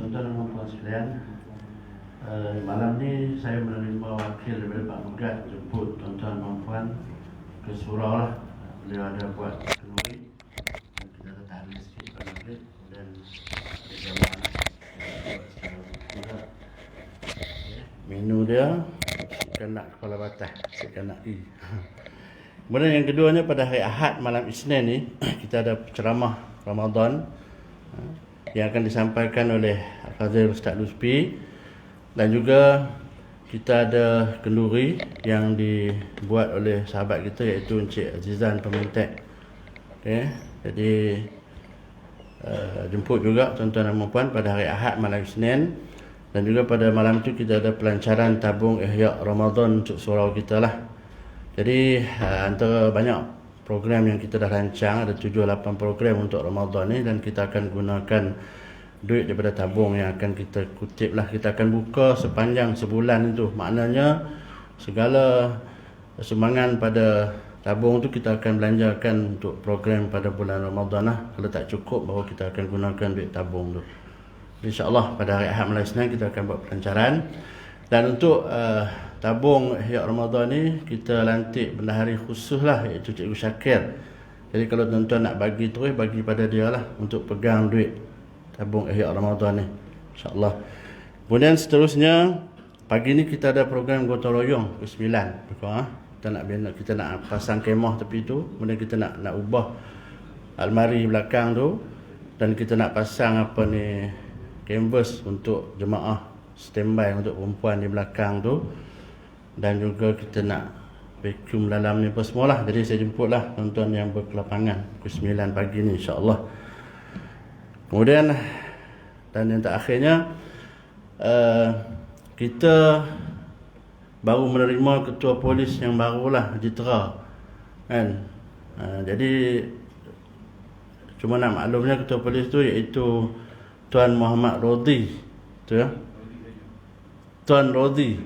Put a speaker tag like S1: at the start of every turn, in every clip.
S1: Tuan-tuan dan puan sekalian, malam ni saya menerima wakil daripada Pak Megat jemput tuan-tuan dan puan ke surau lah. Beliau ada buat kenduri dan kita ada tahlil sikit pada maghrib dan ada jamaah buat secara berkurang. Menu dia nasi kanak kepala batas, nasi kanak I. Kemudian yang keduanya pada hari Ahad malam Isnin ni kita ada ceramah Ramadan yang akan disampaikan oleh Al-Fadhil Ustaz Lutfi, dan juga kita ada kenduri yang dibuat oleh sahabat kita iaitu Encik Azizan Pemintek. Okay. Jadi jemput juga tuan-tuan dan puan pada hari Ahad malam Isnin, dan juga pada malam tu kita ada pelancaran tabung Ihya Ramadan untuk surau kita lah. Jadi antara banyak program yang kita dah rancang, ada 7-8 program untuk Ramadan ni, dan kita akan gunakan duit daripada tabung yang akan kita kutip lah. Kita akan buka sepanjang sebulan itu. Maknanya segala sumbangan pada tabung tu kita akan belanjakan untuk program pada bulan Ramadan lah. Kalau tak cukup, baru kita akan gunakan duit tabung tu. InsyaAllah pada hari Ahad malam Isnin kita akan buat pelancaran. Dan untuk tabung Ihya Ramadan ni kita lantik bendahari khusus lah, iaitu Cikgu Syakir. Jadi kalau tuan-tuan nak bagi terus, bagi pada dia lah untuk pegang duit tabung Ihya Ramadan ni, insyaAllah. Kemudian seterusnya pagi ni kita ada program gotong royong ke 9. Kita nak pasang kemah tepi tu, kemudian kita nak ubah almari belakang tu, dan kita nak pasang canvas untuk jemaah standby untuk perempuan di belakang tu, dan juga kita nak vacuum dalam ni apa semualah. Jadi saya jemputlah tuan-tuan yang berkelapangan pukul 9 pagi ni, insyaAllah. Kemudian dan yang terakhirnya, kita baru menerima ketua polis yang barulah, Jitra kan. Jadi cuma nak maklumnya ketua polis tu iaitu Tuan Muhammad Rodi tu ya, Tuan Rodi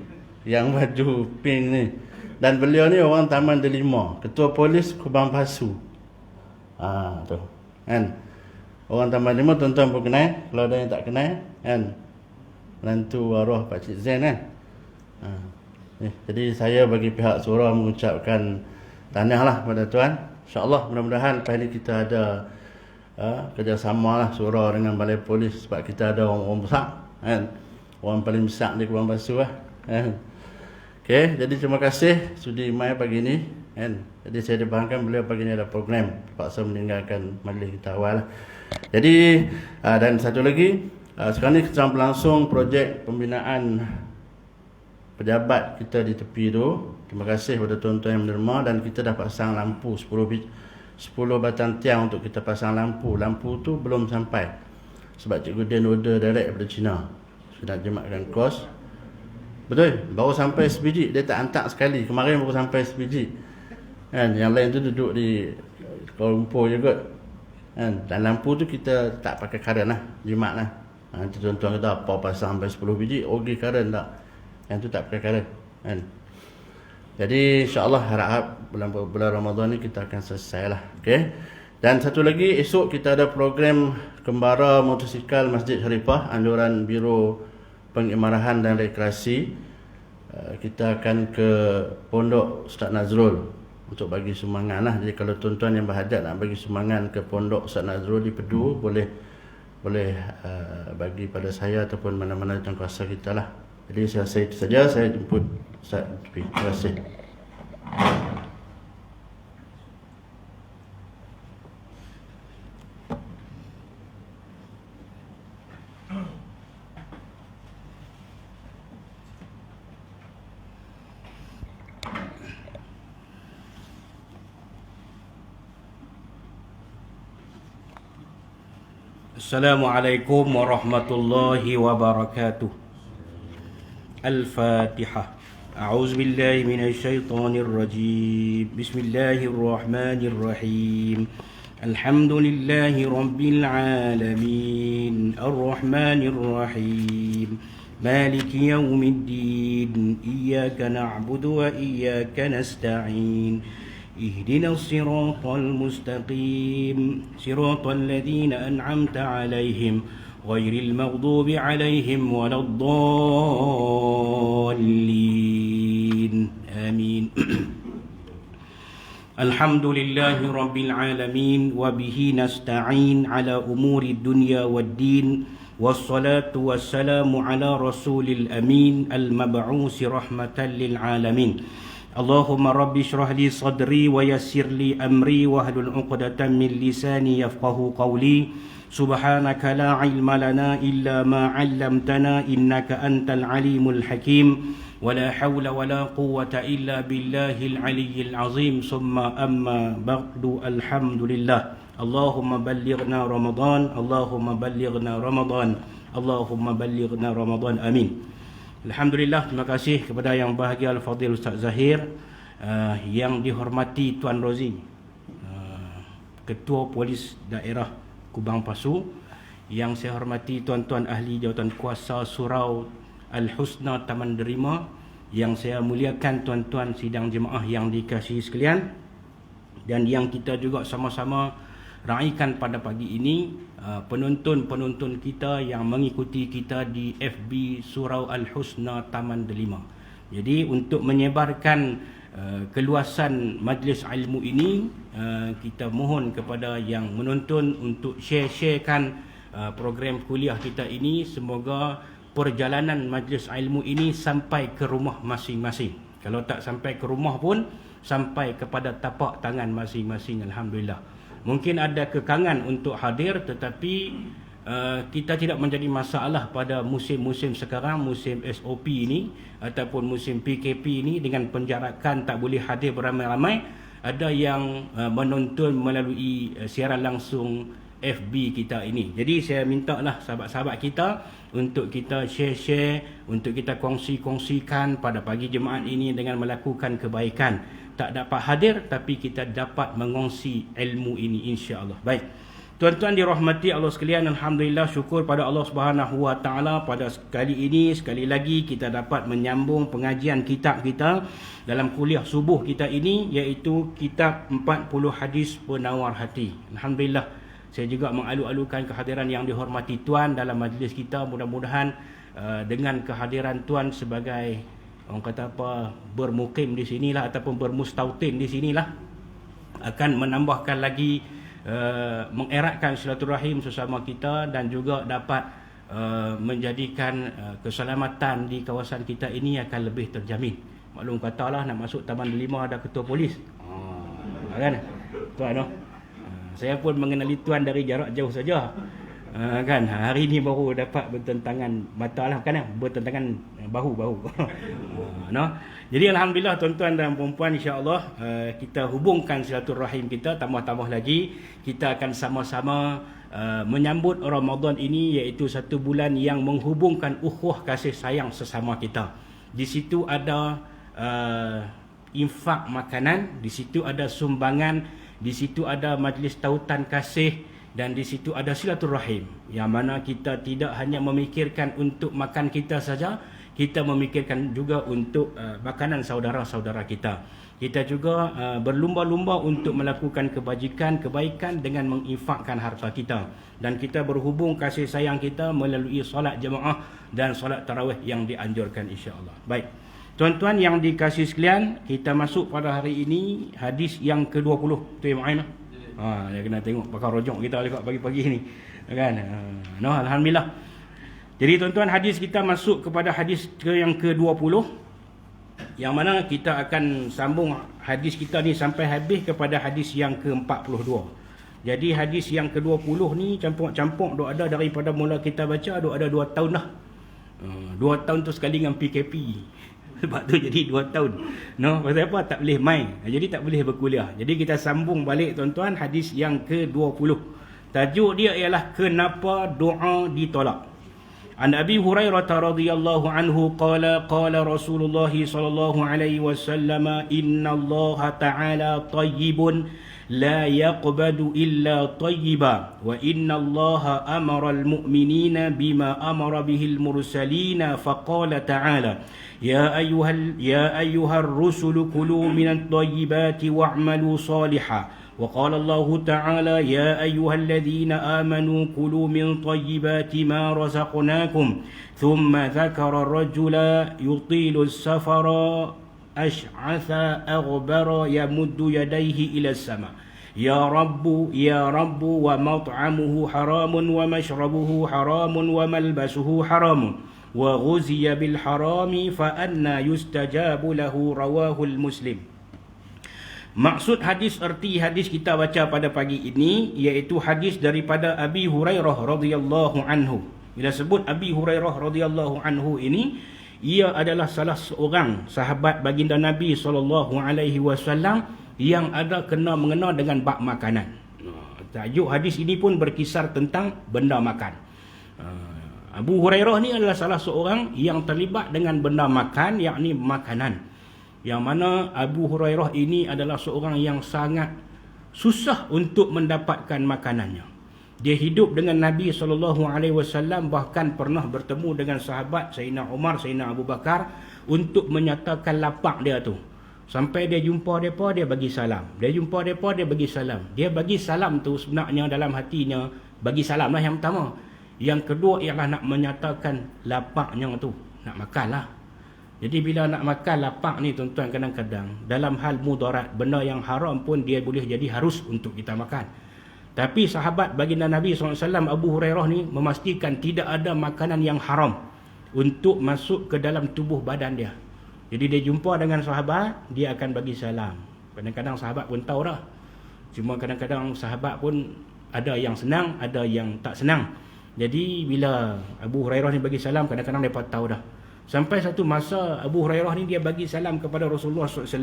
S1: yang baju pink ni. Dan beliau ni orang Taman Delima, ketua polis Kubang Pasu. Tu kan. Orang Taman Delima tuan-tuan pun kenal. Kalau ada yang tak kenal kan, menantu arwah Pak Cik Zain kan. Jadi saya bagi pihak surau mengucapkan tahniah lah pada tuan. InsyaAllah mudah-mudahan lepas ni kita ada kerjasama lah surau dengan balai polis, sebab kita ada orang besar kan. Orang paling besar di Kubang Pasu lah kan. Okay, jadi terima kasih sudi mai pagi ni kan. Jadi saya dibahankan beliau pagi ni ada program, terpaksa meninggalkan majlis kita awal lah. Jadi dan satu lagi, sekarang ni sedang berlangsung projek pembinaan pejabat kita di tepi tu. Terima kasih kepada tuan-tuan yang menerima, dan kita dah pasang lampu 10 batang tiang untuk kita pasang lampu. Lampu tu belum sampai sebab Cikgu Din order direct daripada China. Sudah jematkan kos. Betul, baru sampai sebiji. Dia tak hantar sekali. Kemarin baru sampai sebiji kan. Yang lain tu duduk di Kuala Lumpur juga kan. Dan lampu tu kita tak pakai karen lah, jimat lah. Nanti tuan-tuan kata apa pasang sampai 10 biji, ogi karen tak. Yang tu tak pakai karen kan. Jadi insyaAllah harap bulan Ramadan ni kita akan selesai lah. Okay. Dan satu lagi, esok kita ada program Kembara Motosikal Masjid Sharifah, anjuran Biro Pengimarahan dan Rekreasi. Kita akan ke Pondok Ustaz Nazrul untuk bagi sumbangan lah. Jadi kalau tuan-tuan yang berhajat nak bagi sumbangan ke Pondok Ustaz Nazrul di Pedu, boleh bagi pada saya ataupun mana-mana yang kuasa kita lah. Jadi saya rasa itu saja. Saya jemput Ustaz Lutfi. Terima kasih.
S2: Assalamualaikum warahmatullahi wabarakatuh. Al-Fatihah. A'udzu billahi minasyaitonir rajim. Bismillahirrahmanirrahim. Alhamdulillahi rabbil alamin. Ar-Rahmanir Rahim. Maliki yaumiddin. Iyyaka na'budu wa iyyaka nasta'in. اهدنا الصراط المستقيم صراط الذين أنعمت عليهم غير المغضوب عليهم ولا الضالين آمين. الحمد لله رب العالمين وبه نستعين على أمور الدنيا والدين والصلاة والسلام على رسول الأمين المبعوث رحمة للعالمين. اللهم رب اشرح لي صدري ويسر لي أمري واحلل عقدة من لساني يفقه قولي. سبحانك لا علم لنا إلا ما علمتنا إنك أنت العليم الحكيم. ولا حول ولا قوة إلا بالله العلي العظيم. ثم أما بعد الحمد لله. اللهم بلغنا رمضان. اللهم بلغنا رمضان. اللهم بلغنا رمضان. Amin. Alhamdulillah, terima kasih kepada yang bahagia Al-Fadhil Ustaz Zahir, yang dihormati Tuan Rozi, Ketua Polis Daerah Kubang Pasu, yang saya hormati tuan-tuan ahli jawatan kuasa Surau Al-Husna Taman Derima, yang saya muliakan tuan-tuan sidang jemaah yang dikasihi sekalian, dan yang kita juga sama-sama raikan pada pagi ini, penonton-penonton kita yang mengikuti kita di FB Surau Al-Husna Taman Delima. Jadi untuk menyebarkan keluasan majlis ilmu ini, kita mohon kepada yang menonton untuk share-sharekan program kuliah kita ini. Semoga perjalanan majlis ilmu ini sampai ke rumah masing-masing. Kalau tak sampai ke rumah pun, sampai kepada tapak tangan masing-masing. Alhamdulillah. Mungkin ada kekangan untuk hadir, tetapi kita tidak menjadi masalah pada musim-musim sekarang, musim SOP ini ataupun musim PKP ini, dengan penjarakan tak boleh hadir beramai-ramai. Ada yang menonton melalui siaran langsung FB kita ini. Jadi saya minta lah sahabat-sahabat kita untuk kita share-share, untuk kita kongsi-kongsikan pada pagi Jumaat ini dengan melakukan kebaikan. Tak dapat hadir tapi kita dapat mengongsi ilmu ini, insya-Allah. Baik. Tuan-tuan dirahmati Allah sekalian, alhamdulillah, syukur pada Allah Subhanahu Wa Taala, pada kali ini sekali lagi kita dapat menyambung pengajian kitab kita dalam kuliah subuh kita ini, iaitu kitab 40 hadis penawar hati. Alhamdulillah, saya juga mengalu-alukan kehadiran yang dihormati tuan dalam majlis kita. Mudah-mudahan dengan kehadiran tuan sebagai, orang kata apa, bermukim di sinilah ataupun bermustautin di sinilah, akan menambahkan lagi, mengeratkan silaturahim sesama kita, dan juga dapat menjadikan keselamatan di kawasan kita ini akan lebih terjamin. Maklum katalah, nak masuk Taman Delima ada ketua polis, kan tuan, no? Saya pun mengenali tuan dari jarak jauh saja, kan. Hari ini baru dapat bertentangan mata lah, kan, bertentangan bahu-bahu. No? Jadi alhamdulillah tuan-tuan dan puan-puan, insya-Allah kita hubungkan silaturahim kita, tambah-tambah lagi kita akan sama-sama menyambut Ramadan ini, iaitu satu bulan yang menghubungkan ukhuwah kasih sayang sesama kita. Di situ ada infak makanan, di situ ada sumbangan, di situ ada majlis tautan kasih, dan di situ ada silaturahim, yang mana kita tidak hanya memikirkan untuk makan kita saja, kita memikirkan juga untuk makanan saudara-saudara kita. Kita juga berlumba-lumba untuk melakukan kebaikan dengan menginfakkan harta kita, dan kita berhubung kasih sayang kita melalui solat jemaah dan solat tarawih yang dianjurkan, insya-Allah. Baik. Tuan-tuan yang dikasihi sekalian, kita masuk pada hari ini hadis yang ke-20. Tu yang main. Dia kena tengok pakar rojok kita dekat pagi-pagi ni, kan. No, alhamdulillah. Jadi tuan-tuan, hadis kita masuk kepada hadis yang ke-20, yang mana kita akan sambung hadis kita ni sampai habis kepada hadis yang ke-42. Jadi hadis yang ke-20 ni campur-campur dok ada daripada mula kita baca, dok ada 2 tahun dah. 2 tahun tu sekali dengan PKP. Sebab tu jadi 2 tahun. No, pasal apa? Tak boleh main. Jadi tak boleh berkuliah. Jadi kita sambung balik tuan-tuan hadis yang ke-20. Tajuk dia ialah kenapa doa ditolak. An Abi Hurairah radhiyallahu anhu qala qala Rasulullah sallallahu alaihi wasallam innallaha ta'ala tayyibun la yaqbadu illa tayyiba wa innallaha amara al-mu'minina bima amara bihil mursalina faqala ta'ala ya ayyuhar rusulu kulu minat tayyibati wa'malu salihan وقال الله تعالى يا أيها الذين آمنوا كلوا من طيبات ما رزقناكم ثم ذكر الرجل يطيل السفر أشعث أغبر يمد يديه إلى السماء يا رب ومطعمه حرام ومشربه حرام وملبسه حرام وغزي بالحرام فأنى يستجاب له رواه المسلم. Maksud hadis, erti hadis kita baca pada pagi ini iaitu hadis daripada Abi Hurairah radhiyallahu anhu. Bila sebut Abi Hurairah radhiyallahu anhu ini, ia adalah salah seorang sahabat baginda Nabi SAW yang ada kena mengena dengan bab makanan. Tajuk hadis ini pun berkisar tentang benda makan. Abu Hurairah ni adalah salah seorang yang terlibat dengan benda makan, yakni makanan. Yang mana Abu Hurairah ini adalah seorang yang sangat susah untuk mendapatkan makanannya. Dia hidup dengan Nabi SAW, bahkan pernah bertemu dengan sahabat Sayyidina Umar, Sayyidina Abu Bakar untuk menyatakan lapar dia tu. Sampai dia jumpa mereka, dia bagi salam. Dia jumpa mereka, dia bagi salam. Dia bagi salam tu sebenarnya dalam hatinya, bagi salam lah yang pertama. Yang kedua ialah nak menyatakan laparnya tu, nak makan lah. Jadi bila nak makan lapar ni tuan-tuan, kadang-kadang dalam hal mudarat, benda yang haram pun dia boleh jadi harus untuk kita makan. Tapi sahabat baginda Nabi SAW Abu Hurairah ni memastikan tidak ada makanan yang haram untuk masuk ke dalam tubuh badan dia. Jadi dia jumpa dengan sahabat, dia akan bagi salam. Kadang-kadang sahabat pun tahu dah. Cuma kadang-kadang sahabat pun ada yang senang, ada yang tak senang. Jadi bila Abu Hurairah ni bagi salam, kadang-kadang mereka tahu dah. Sampai satu masa Abu Hurairah ni dia bagi salam kepada Rasulullah SAW,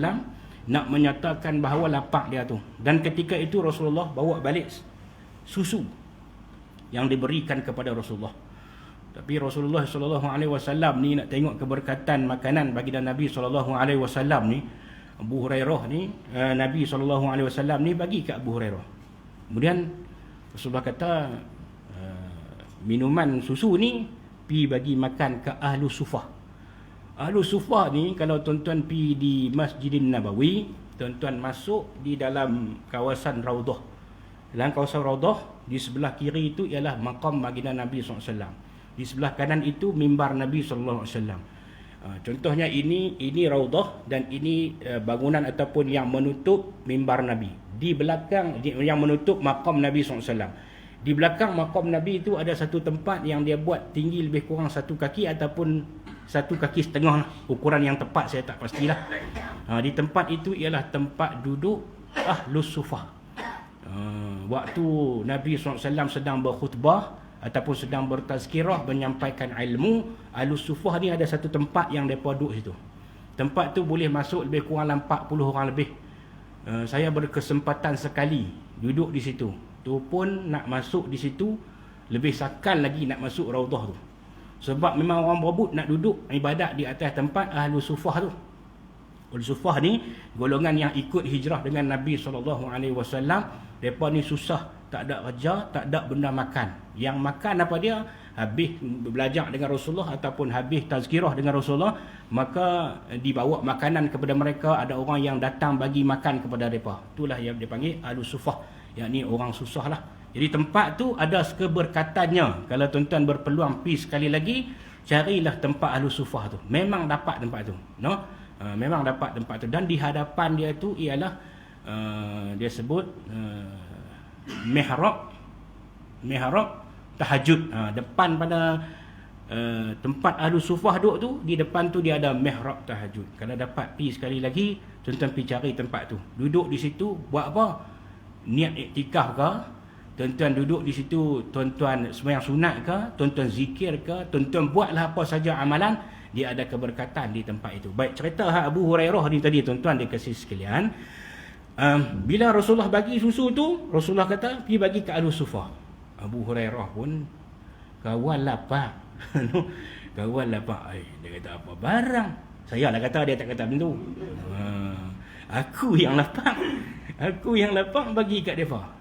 S2: nak menyatakan bahawa lapar dia tu. Dan ketika itu Rasulullah bawa balik susu yang diberikan kepada Rasulullah. Tapi Rasulullah SAW ni nak tengok keberkatan makanan bagi Nabi SAW ni, Abu Hurairah ni, Nabi SAW ni bagi ke Abu Hurairah. Kemudian Rasulullah kata, minuman susu ni pi bagi makan ke Ahlu Sufah. Ahlu Sufah ni kalau tuan-tuan pi di Masjidin Nabawi, tuan-tuan masuk di dalam kawasan Raudah. Dalam kawasan Raudah, di sebelah kiri itu ialah maqam baginda Nabi SAW. Di sebelah kanan itu mimbar Nabi SAW. Contohnya ini Raudah dan ini bangunan ataupun yang menutup mimbar Nabi. Di belakang yang menutup maqam Nabi SAW. Di belakang maqam Nabi itu ada satu tempat yang dia buat tinggi lebih kurang 1 kaki ataupun 1 kaki setengah. Ukuran yang tepat saya tak pastilah. Di tempat itu ialah tempat duduk Ahlus Sufah. Waktu Nabi SAW sedang berkhutbah ataupun sedang bertazkirah, menyampaikan ilmu, Ahlus Sufah ni ada satu tempat yang mereka duduk situ. Tempat tu boleh masuk lebih kurang 40 orang lebih. Saya berkesempatan sekali duduk di situ. Tu pun nak masuk di situ lebih sakal lagi nak masuk Raudah tu. Sebab memang orang berebut nak duduk ibadat di atas tempat Ahlu Sufah tu. Ahlu Sufah ni golongan yang ikut hijrah dengan Nabi SAW. Mereka ni susah, tak ada kerja, tak ada benda makan. Yang makan apa dia? Habis belajar dengan Rasulullah ataupun habis tazkirah dengan Rasulullah, maka dibawa makanan kepada mereka. Ada orang yang datang bagi makan kepada mereka. Itulah yang dipanggil Ahlu Sufah, yakni orang susah lah. Jadi tempat tu ada keberkatannya. Kalau tuan-tuan berpeluang pergi sekali lagi, carilah tempat Ahlu Sufah tu. Memang dapat tempat tu, no? Memang dapat tempat tu. Dan di hadapan dia tu ialah dia sebut mihrab tahajud. Depan pada tempat Ahlu Sufah duduk tu, di depan tu dia ada mihrab tahajud. Kalau dapat pergi sekali lagi, tuan-tuan pergi cari tempat tu. Duduk di situ buat apa? Niat iktikaf ke? Tuan-tuan duduk di situ, tuan-tuan sembahyang sunat ke, tuan-tuan zikir ke, tuan-tuan buatlah apa saja amalan, dia ada keberkatan di tempat itu. Baik, cerita Abu Hurairah ni tadi tuan-tuan dikasih sekalian. Bila Rasulullah bagi susu tu, Rasulullah kata pergi bagi ke Ahlu Sufah. Abu Hurairah pun kawan lapar. Kawan lapar. Dia kata apa barang? Saya lah kata, dia tak kata macam tu. Aku yang lapar. Aku yang lapar bagi kat mereka.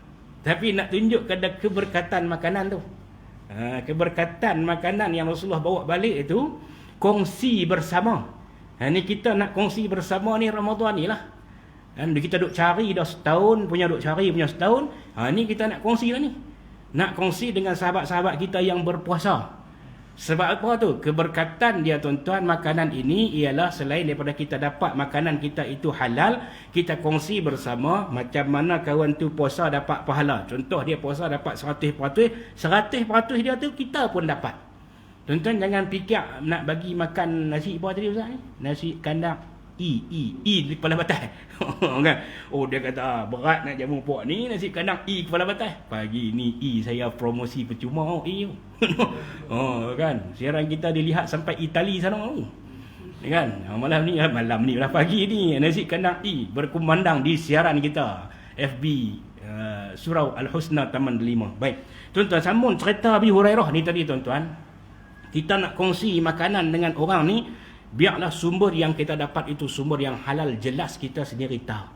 S2: Tapi nak tunjuk kepada keberkatan makanan tu. Keberkatan makanan yang Rasulullah bawa balik itu, kongsi bersama. Ni kita nak kongsi bersama ni Ramadan ni lah. Dan kita duk cari dah setahun punya, duk cari punya setahun. Ni kita nak kongsi lah ni. Nak kongsi dengan sahabat-sahabat kita yang berpuasa. Sebab apa tu? Keberkatan dia tuan-tuan, makanan ini ialah selain daripada kita dapat makanan kita itu halal, kita kongsi bersama macam mana kawan tu puasa dapat pahala. Contoh dia puasa dapat 100%, 100% dia tu kita pun dapat. Tuan-tuan jangan fikir nak bagi makan nasi apa tadi Ustaz ni? Nasi kandang I di kepala batai. Kan? Oh dia kata berat nak jamu puak ni, nasi kandang I kepala batai. Pagi ni I saya promosi percuma I. Kan? Siaran kita dilihat sampai Itali sana tu. Kan? Malam ni lah pagi ni nasi kandang I berkumandang di siaran kita FB Surau Al-Husna Taman Delima. Baik. Tuan-tuan sambung cerita Abi Hurairah ni tadi tuan-tuan. Kita nak kongsi makanan dengan orang ni, biarlah sumber yang kita dapat itu sumber yang halal, jelas kita sendiri tahu,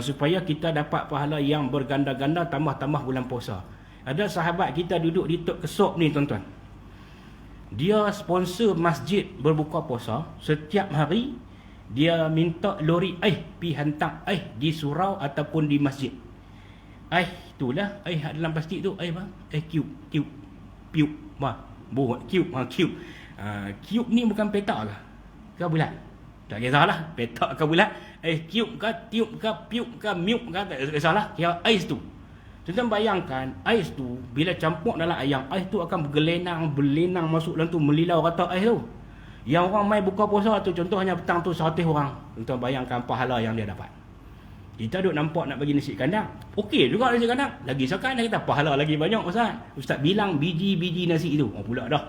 S2: supaya kita dapat pahala yang berganda-ganda, tambah-tambah bulan puasa. Ada sahabat kita duduk di Tok Kesop ni tuan-tuan, dia sponsor masjid berbuka puasa. Setiap hari dia minta lori pi hantar di surau ataupun di masjid. Itulah dalam plastik tu bang, cube buat cube. Cube ni bukan petak ke bulat? Tak kisahlah, petak ke bulat, cube ke tiup ke piup ke miup ke, tak kisahlah, kira ais tu. Tuan-tuan bayangkan ais tu bila campur dalam ayam, ais tu akan berlenang masuk dalam tu, melilau rata ais tu. Yang orang mai buka puasa tu, contohnya petang tu 100 orang, tuan-tuan bayangkan pahala yang dia dapat. Kita duk nampak nak bagi nasi kandang, okey juga nasi kandang, lagi sekarang kita pahala lagi banyak Ustaz bilang biji-biji nasi itu pula dah.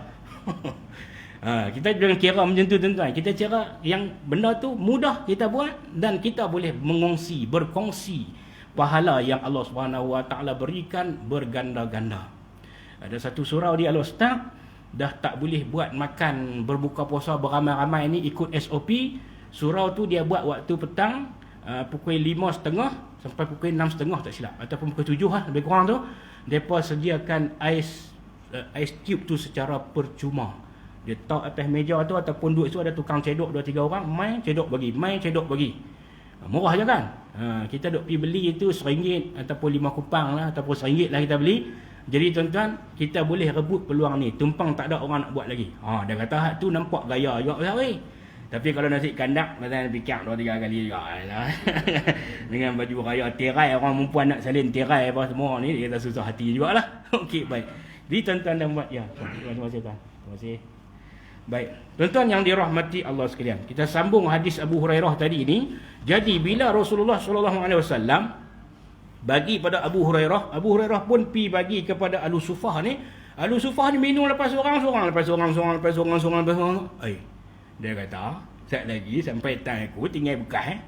S2: Kita jangan kira macam tu tuan-tuan. Kita kira yang benda tu mudah kita buat dan kita boleh berkongsi pahala yang Allah Subhanahu Wa Taala berikan berganda-ganda. Ada satu surau di Al-Ustaz dah tak boleh buat makan berbuka puasa beramai-ramai ni ikut SOP. Surau tu dia buat waktu petang pukul 5.30 sampai pukul 6.30 tak silap, ataupun pukul 7 lebih kurang tu. Mereka sediakan ais cube tu secara percuma. Dia tahu atas meja tu ataupun duduk tu ada tukang cedok 2-3 orang, main cedok bagi. Murah je kan? Kita duk pergi beli itu RM1 ataupun 5 kupang lah, ataupun RM1 lah kita beli. Jadi tuan-tuan, kita boleh rebut peluang ni. Tumpang tak ada orang nak buat lagi. Dia kata hak tu nampak gaya juga Ustaz. Tapi kalau nasi kandang, macam fikir 2-3 kali juga lah. Dengan baju raya tirai, orang perempuan nak salin tirai apa semua ni, dia tak susah hati jugalah. Okey, baik. Jadi tuan-tuan dan buat terima kasih tuan. Terima kasih. Baik, tuan-tuan yang dirahmati Allah sekalian, kita sambung hadis Abu Hurairah tadi ini. Jadi bila Rasulullah SAW bagi pada Abu Hurairah pun pi bagi kepada Al-Sufah ni. Al-Sufah ni minum lepas seorang. Dia kata, sat lagi sampai tang aku tinggal bekas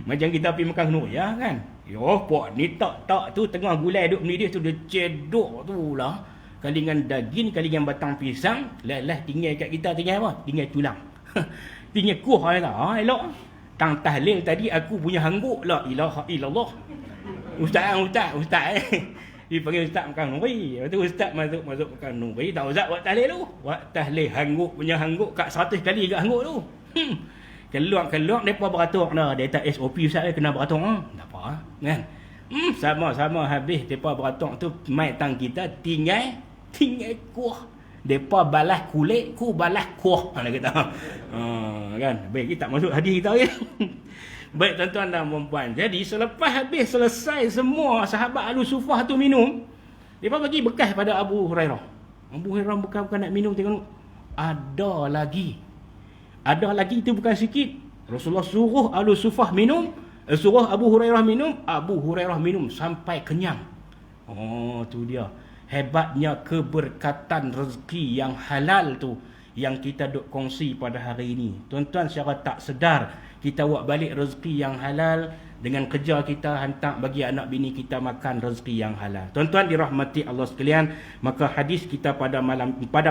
S2: macam kita pergi makan Nuria kan. Pok ni tak tu tengah gulai duk mendidih tu, dia cedok tu lah. Kalingan daging, kalingan batang pisang, lah tinggal kat kita tinggal apa? Tinggal tulang. Tinggal kuah lah. Elok. Tang tahlil tadi aku punya hangguk, la ilaha illallah. Ustaz. Dia panggil ustaz makan nuri. Lepas tu ustaz masuk makan nuri. Tak ustaz buat tahlil tu. Buat tahlil hangguk punya hangguk kat 100 kali kat hangguk tu. Keluar depa beratur dah. Dia tak SOP ustaz kena beratur. Tak apa kan. Sama-sama habis depa beratur tu mai tang kita tinggal kuah. Depa balas kulit, ku balas kuah. Dia kata. Kan. Baik kita masuk hadis kita kan. Baik tuan-tuan dan puan-puan. Jadi selesai semua sahabat Al-Sufah tu minum, dia bagi bekas pada Abu Hurairah. Abu Hurairah bukan nak minum, tengok ada lagi itu bukan sikit. Rasulullah suruh Al-Sufah minum, suruh Abu Hurairah minum sampai kenyang. Tu dia hebatnya keberkatan rezeki yang halal tu yang kita duk kongsi pada hari ini. Tuan-tuan, secara tak sedar kita buat balik rezeki yang halal dengan kerja kita hantar bagi anak bini kita makan rezeki yang halal. Tuan-tuan dirahmati Allah sekalian, maka hadis kita pada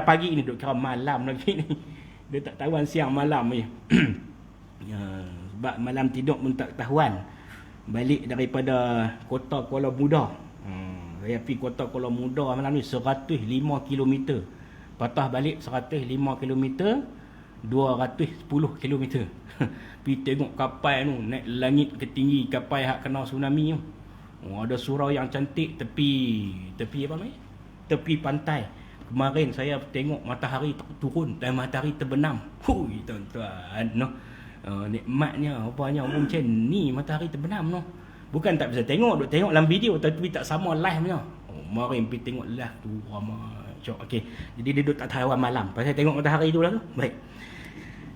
S2: pagi ini, duk kira malam lagi ni. Dia tak tahuan siang malam ni. Sebab malam tidur pun tak tahuan. Balik daripada kota Kuala Muda. Saya pergi kota Kuala Muda malam ni 105 km. Patah balik 105 km. 210 km. Pergi tengok kapal tu naik langit ke tinggi, kapal hak kena tsunami tu. Ada surau yang cantik tepi apa namanya? Tepi pantai. Kemarin saya tengok matahari turun dan matahari terbenam. Hui tuan-tuan, no. Nikmatnya rupanya orang macam ni matahari terbenam, no. Bukan tak bisa tengok, duk tengok dalam video tapi tak sama live punya. Kemarin pergi tengok live tu ramai. Okey. Jadi dia duduk tak tahan malam pasal tengok matahari tu lah tu. Baik.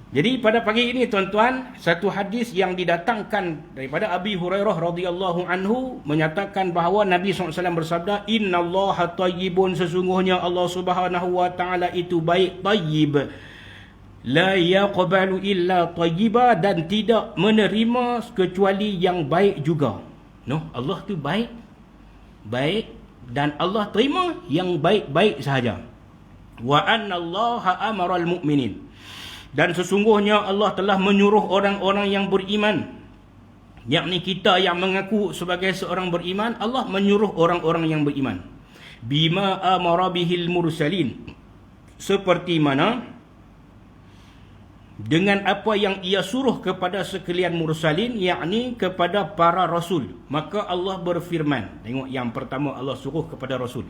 S2: Jadi pada pagi ini tuan-tuan, satu hadis yang didatangkan daripada Abi Hurairah radhiyallahu anhu menyatakan bahawa Nabi SAW bersabda, "Innallaha tayyibun", sesungguhnya Allah Subhanahu wa taala itu baik, tayyib. La yaqbalu illa tayyiba, dan tidak menerima kecuali yang baik juga. No, Allah tu baik. Baik, dan Allah terima yang baik-baik sahaja. Wa annallaha amaral mu'minin, dan sesungguhnya Allah telah menyuruh orang-orang yang beriman, yakni kita yang mengaku sebagai seorang beriman, Allah menyuruh orang-orang yang beriman, bima amara bihil mursalin, seperti mana dengan apa yang ia suruh kepada sekalian mursalin, yakni kepada para rasul. Maka Allah berfirman, tengok yang pertama Allah suruh kepada rasul,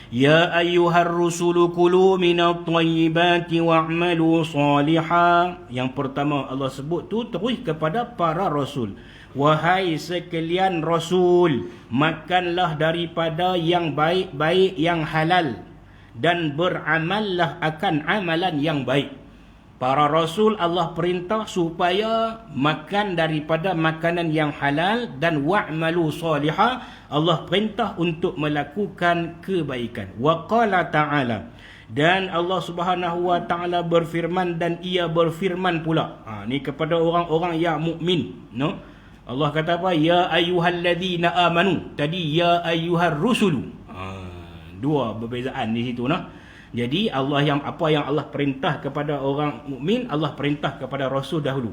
S2: ya ayyuhar rusulu kulu minat tayyibati wa'malu salihah. Yang pertama Allah sebut tu terus kepada para rasul, wahai sekalian rasul, makanlah daripada yang baik-baik, yang halal, dan beramallah akan amalan yang baik. Para rasul Allah perintah supaya makan daripada makanan yang halal, dan wa'malu salihah, Allah perintah untuk melakukan kebaikan. Wa qala ta'ala, dan Allah Subhanahu wa taala berfirman, dan ia berfirman pula. Ni kepada orang-orang yang mukmin, no? Allah kata apa? Ya ayyuhalladzina amanu. Tadi ya ayyuhar rusulu. Dua perbezaan di situ, no? Jadi Allah apa yang Allah perintah kepada orang mukmin, Allah perintah kepada rasul dahulu.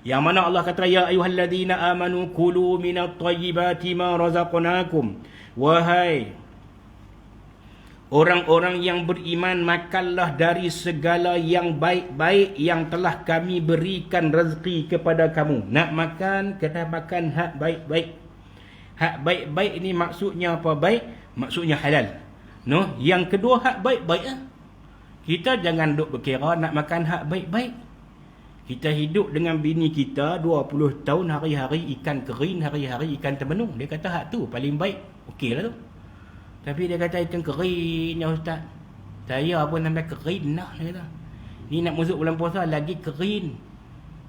S2: Yang mana Allah kata ya ayyuhalladzina amanu kulu minat tayyibati ma razaqnakum. Wahai orang-orang yang beriman, makanlah dari segala yang baik-baik yang telah kami berikan rezeki kepada kamu. Nak makan, kena makan hak baik-baik. Hak baik-baik ni maksudnya apa baik? Maksudnya halal. No, yang kedua hak baik-baik. Kita jangan duk berkira nak makan hak baik-baik. Kita hidup dengan bini kita 20 tahun, hari-hari ikan kering, hari-hari ikan termenung. Dia kata hak tu paling baik. Okeylah tu. Tapi dia kata ikan kering ya ustaz. Saya pun sampai kering dah, dia kata. Ni nak masuk bulan puasa lagi kering.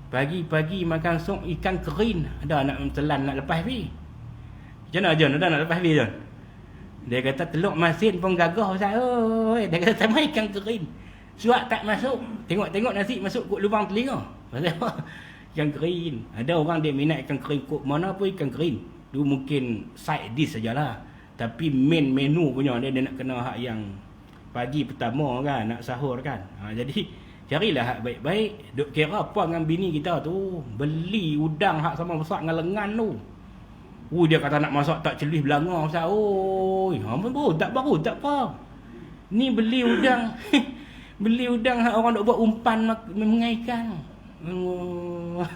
S2: Pagi-pagi makan sok ikan kering. Ada nak telan nak lepas pi. Macam mana John? Ada nak lepas pi John? Dia kata telur masin pun gagah Ustaz. Oi, dia kata sama ikan kering. Suap tak masuk. Tengok-tengok nasi masuk kot lubang telinga. Pasal apa? Ikan kering. Ada orang dia minat ikan kering kot mana pun ikan kering. Tu mungkin side dish sajalah. Tapi main menu punya dia nak kena hak yang pagi pertama kan, nak sahur kan. Jadi carilah hak baik-baik. Duk kira apa dengan bini kita tu, beli udang hak sama besar dengan lengan tu. Dia kata nak masak tak celih belanga Ustaz. Ampun bro, tak baru tak apa. Ni beli udang. Beli udang hak orang duk buat umpan mengaikan.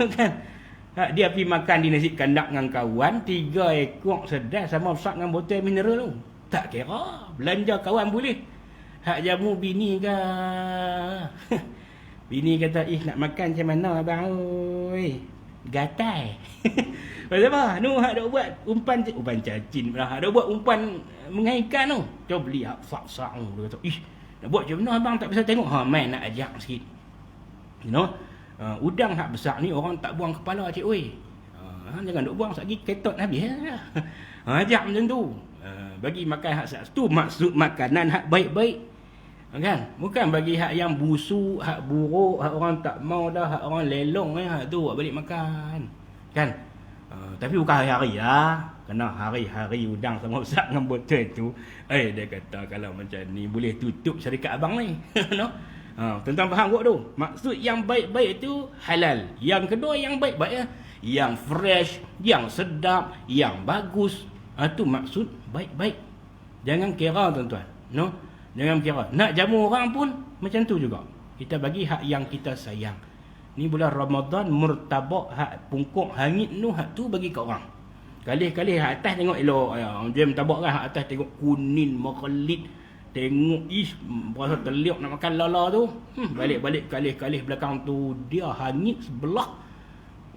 S2: Kan. Dia pergi makan di nasi kandak dengan kawan, 3 ekor sedap sama besar dengan botol mineral tu. Tak kira, belanja kawan boleh. Hak jamu bini ke. Bini kata, nak makan macam mana abang oi? Gatai. Pasal apa? Nu hak dok buat umpan cacing pula. Hak dok buat umpan mengaikan tu. Jom beli hak sak-sak tu. Dia kata, nak buat macam mana abang tak bisa tengok? Main nak ajak sikit. You know? Udang hak besar ni orang tak buang kepala cik oi. Jangan dok buang satgi ketot habis. Ajak macam tu. Bagi makan hak sak tu maksud makanan hak baik-baik. Kan? Bukan bagi hak yang busuk, hak buruk, hak orang tak mau dah, hak orang lelong hak tu buat balik makan. Kan? Tapi bukan hari-hari lah. Kena hari-hari udang sama besar dengan botol tu. Dia kata kalau macam ni boleh tutup syarikat abang ni. No? Tentang faham kot tu. Maksud yang baik-baik tu halal. Yang kedua yang baik-baik yang fresh, yang sedap, yang bagus. Tu maksud baik-baik. Jangan kira tuan-tuan. No? Jangan kira. Nak jamu orang pun macam tu juga. Kita bagi hak yang kita sayang. Ni bulan Ramadan, murtabak hak pungkuk hangit tu, hak tu bagi kat orang. Kalih-kalih hak atas tengok elok. Dia mentabak kan hak atas tengok kuning, mekelit. Tengok berasa terliuk nak makan lala tu. Balik-balik kalih-kalih belakang tu dia hangit sebelah.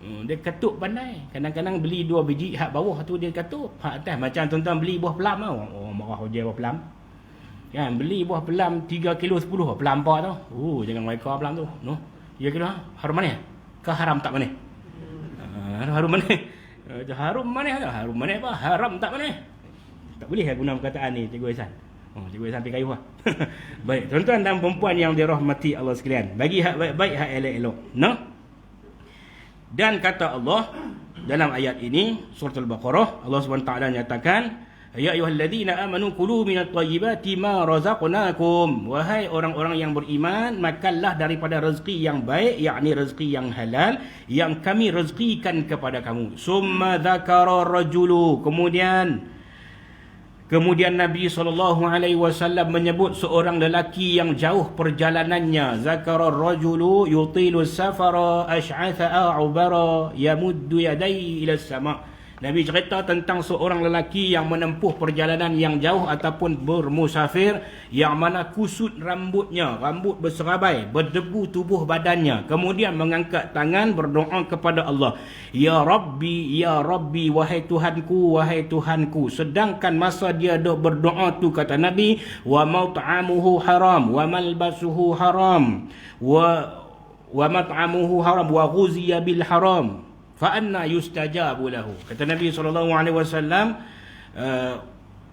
S2: Dia katuk pandai. Kadang-kadang beli 2 biji, hak bawah tu dia katuk. Hak atas macam tuan-tuan beli buah pelam tau. Oh, marah je buah pelam. Kan beli buah pelam 3 kilo 10 pelam apa tu. Jangan mereka pelam tu. No. 3 kilo harum manis. Ke haram tak manis? Harum manis. Harum manis tak? Harum manis apa? Haram tak manis? Tak boleh guna perkataan ni Cikgu Ihsan. Cikgu Ihsan pergi kayu lah. Baik, tuan-tuan dan perempuan yang dirahmati Allah sekalian. Bagi hak baik-baik, hak elok-elok. No? Dan kata Allah dalam ayat ini, surah Al-Baqarah, Allah SWT nyatakan, ya ayyuhalladzina amanu kulu minat thayyibati ma razaqnakum. Wahai orang-orang yang beriman, makanlah daripada rezeki yang baik, yakni rezeki yang halal yang kami rezekikan kepada kamu. Summa dzakara rajulu. Kemudian Nabi SAW menyebut seorang lelaki yang jauh perjalanannya. Zakara rajulu yutilu safara ash'atha a'ubara yamuddu yadayhi ila sama'. Nabi cerita tentang seorang lelaki yang menempuh perjalanan yang jauh ataupun bermusafir, yang mana kusut rambutnya, rambut berserabai, berdebu tubuh badannya, kemudian mengangkat tangan berdoa kepada Allah, ya Rabbi, wahai Tuhanku, wahai Tuhanku. Sedangkan masa dia berdoa tu, kata Nabi, wa mat'amuhu haram wa malbasuhu haram wa mat'amuhu haram wa ghuziya bil haram fa anna yustajabu lahu. Kata Nabi SAW,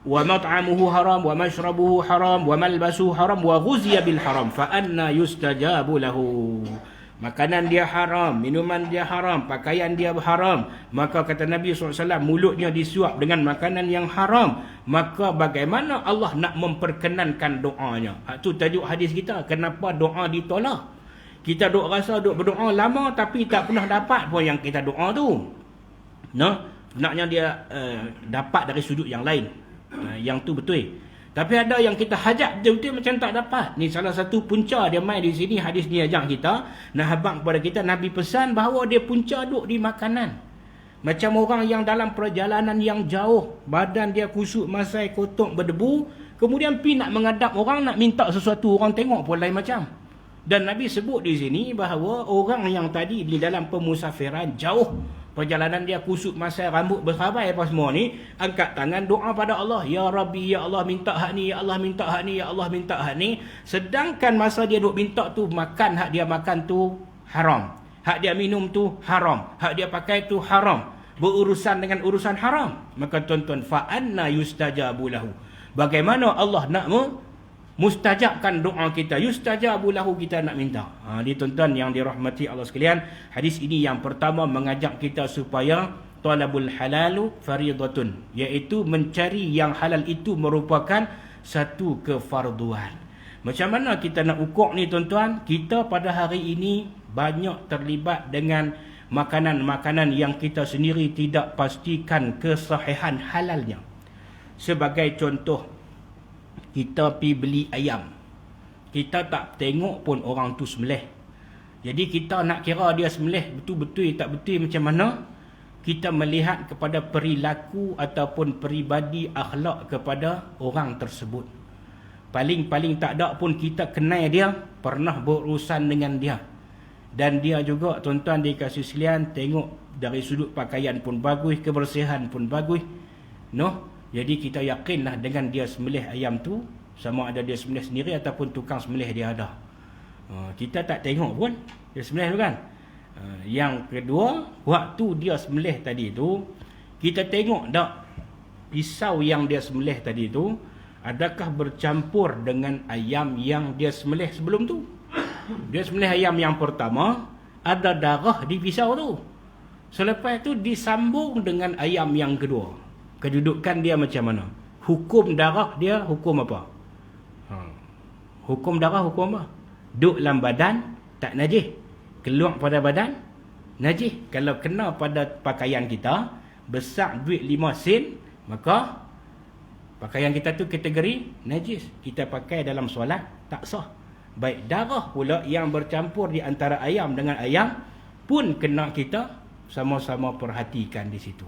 S2: wa mat'amuhu haram wa mashrabuhu haram wa malbasuhu haram wa ghuziya bil haram fa anna yustajabu lahu. Makanan dia haram, minuman dia haram, pakaian dia haram. Maka kata Nabi SAW, mulutnya disuap dengan makanan yang haram. Maka bagaimana Allah nak memperkenankan doanya? Itu tajuk hadis kita. Kenapa doa ditolak? Kita duk rasa duk berdoa lama tapi tak pernah dapat pun yang kita doa tu. Sebenarnya dia dapat dari sudut yang lain. Yang tu betul. Tapi ada yang kita hajat betul-betul macam tak dapat. Ni salah satu punca dia main di sini. Hadis ni ajak kita, nak habang kepada kita, Nabi pesan bahawa dia punca duk di makanan. Macam orang yang dalam perjalanan yang jauh, badan dia kusut, masai, kotor, berdebu, kemudian pi nak menghadap orang, nak minta sesuatu, orang tengok pun lain macam. Dan Nabi sebut di sini bahawa orang yang tadi di dalam pemusafiran jauh perjalanan dia kusut, masai, rambut berserabai apa semua ni, angkat tangan doa pada Allah, ya Rabbi, ya Allah minta hak ni, ya Allah minta hak ni, ya Allah minta hak ni. Sedangkan masa dia duk minta tu, makan hak dia makan tu haram, hak dia minum tu haram, hak dia pakai tu haram, berurusan dengan urusan haram. Maka tuan-tuan, fa anna yustajabu lahu. Bagaimana Allah nak mustajabkan doa kita, yustajabu lahu, kita nak minta. Ini tuan-tuan yang dirahmati Allah sekalian, hadis ini yang pertama mengajak kita supaya talabul halalu faridatun, iaitu mencari yang halal itu merupakan satu kefarduan. Macam mana kita nak ukur ni tuan-tuan? Kita pada hari ini banyak terlibat dengan makanan-makanan yang kita sendiri tidak pastikan kesahihan halalnya. Sebagai contoh, kita pergi beli ayam, kita tak tengok pun orang tu sembelih. Jadi kita nak kira dia sembelih betul-betul tak betul macam mana? Kita melihat kepada perilaku ataupun peribadi akhlak kepada orang tersebut. Paling-paling tak ada pun kita kenal dia, pernah berurusan dengan dia. Dan dia juga tuan-tuan dikasih sekalian, tengok dari sudut pakaian pun bagus, kebersihan pun bagus. Jadi kita yakinlah dengan dia sembelih ayam tu, sama ada dia sembelih sendiri ataupun tukang sembelih dia ada. Kita tak tengok pun dia sembelih tu kan. Yang kedua, waktu dia sembelih tadi tu, kita tengok tak pisau yang dia sembelih tadi tu adakah bercampur dengan ayam yang dia sembelih sebelum tu. Dia sembelih ayam yang pertama, ada darah di pisau tu. Selepas tu disambung dengan ayam yang kedua. Kedudukan dia macam mana? Hukum darah dia hukum apa? Hukum darah hukum apa? Duduk dalam badan tak najis, keluar pada badan najis. Kalau kena pada pakaian kita besar duit 5 sen, maka pakaian kita tu kategori najis. Kita pakai dalam solat tak sah. Baik darah pula yang bercampur di antara ayam dengan ayam pun kena kita sama-sama perhatikan di situ.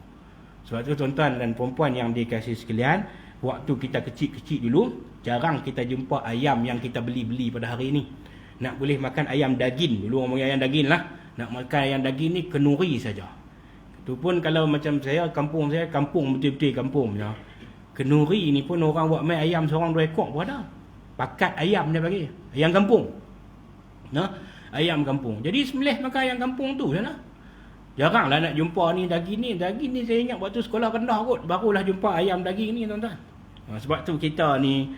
S2: Sebab tu tuan-tuan dan perempuan yang dikasihi sekalian, waktu kita kecil-kecil dulu, jarang kita jumpa ayam yang kita beli-beli pada hari ini. Nak boleh makan ayam daging, dulu orang panggil ayam daging lah. Nak makan ayam daging ni kenuri saja. Itu pun kalau macam saya, kampung betul-betul kampung ya. Kenuri ni pun orang buat main ayam seorang 2 ekor pun ada. Pakat ayam dia bagi. Ayam kampung. Nah, ayam kampung. Jadi sembelih makan ayam kampung tu je lah. Jaranglah nak jumpa ni daging ni. Daging ni saya ingat waktu sekolah rendah kot, barulah jumpa ayam daging ni tuan-tuan. Sebab tu kita ni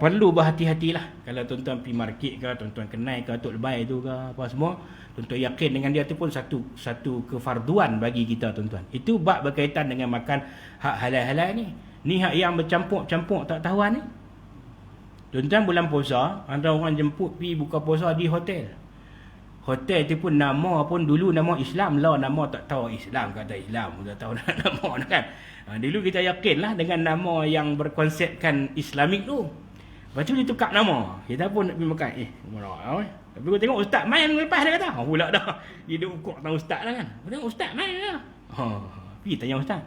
S2: perlu berhati-hatilah. Kalau tuan-tuan pergi market ke, tuan-tuan kenal ke Tok Lebai tu ke apa semua, tuan-tuan yakin dengan dia tu pun satu kefarduan bagi kita tuan-tuan. Itu bab berkaitan dengan makan hak halal-halal ni. Ni hak yang bercampur-campur tak tahuan ni. Tuan-tuan bulan puasa, ada orang jemput pergi buka puasa di hotel. Hotel tu pun nama pun dulu nama Islam lah, nama tak tahu Islam kata Islam, tak tahu nama kan. Dulu kita yakinlah dengan nama yang berkonsepkan Islamik tu. Lepas tu dia tukar nama. Kita pun nak pergi makan. Tapi aku tengok ustaz main lepas dia kata. Pula dah. Dia duk ukur tentang ustaz lah kan. Aku tengok ustaz main dah. Pergi tanya ustaz.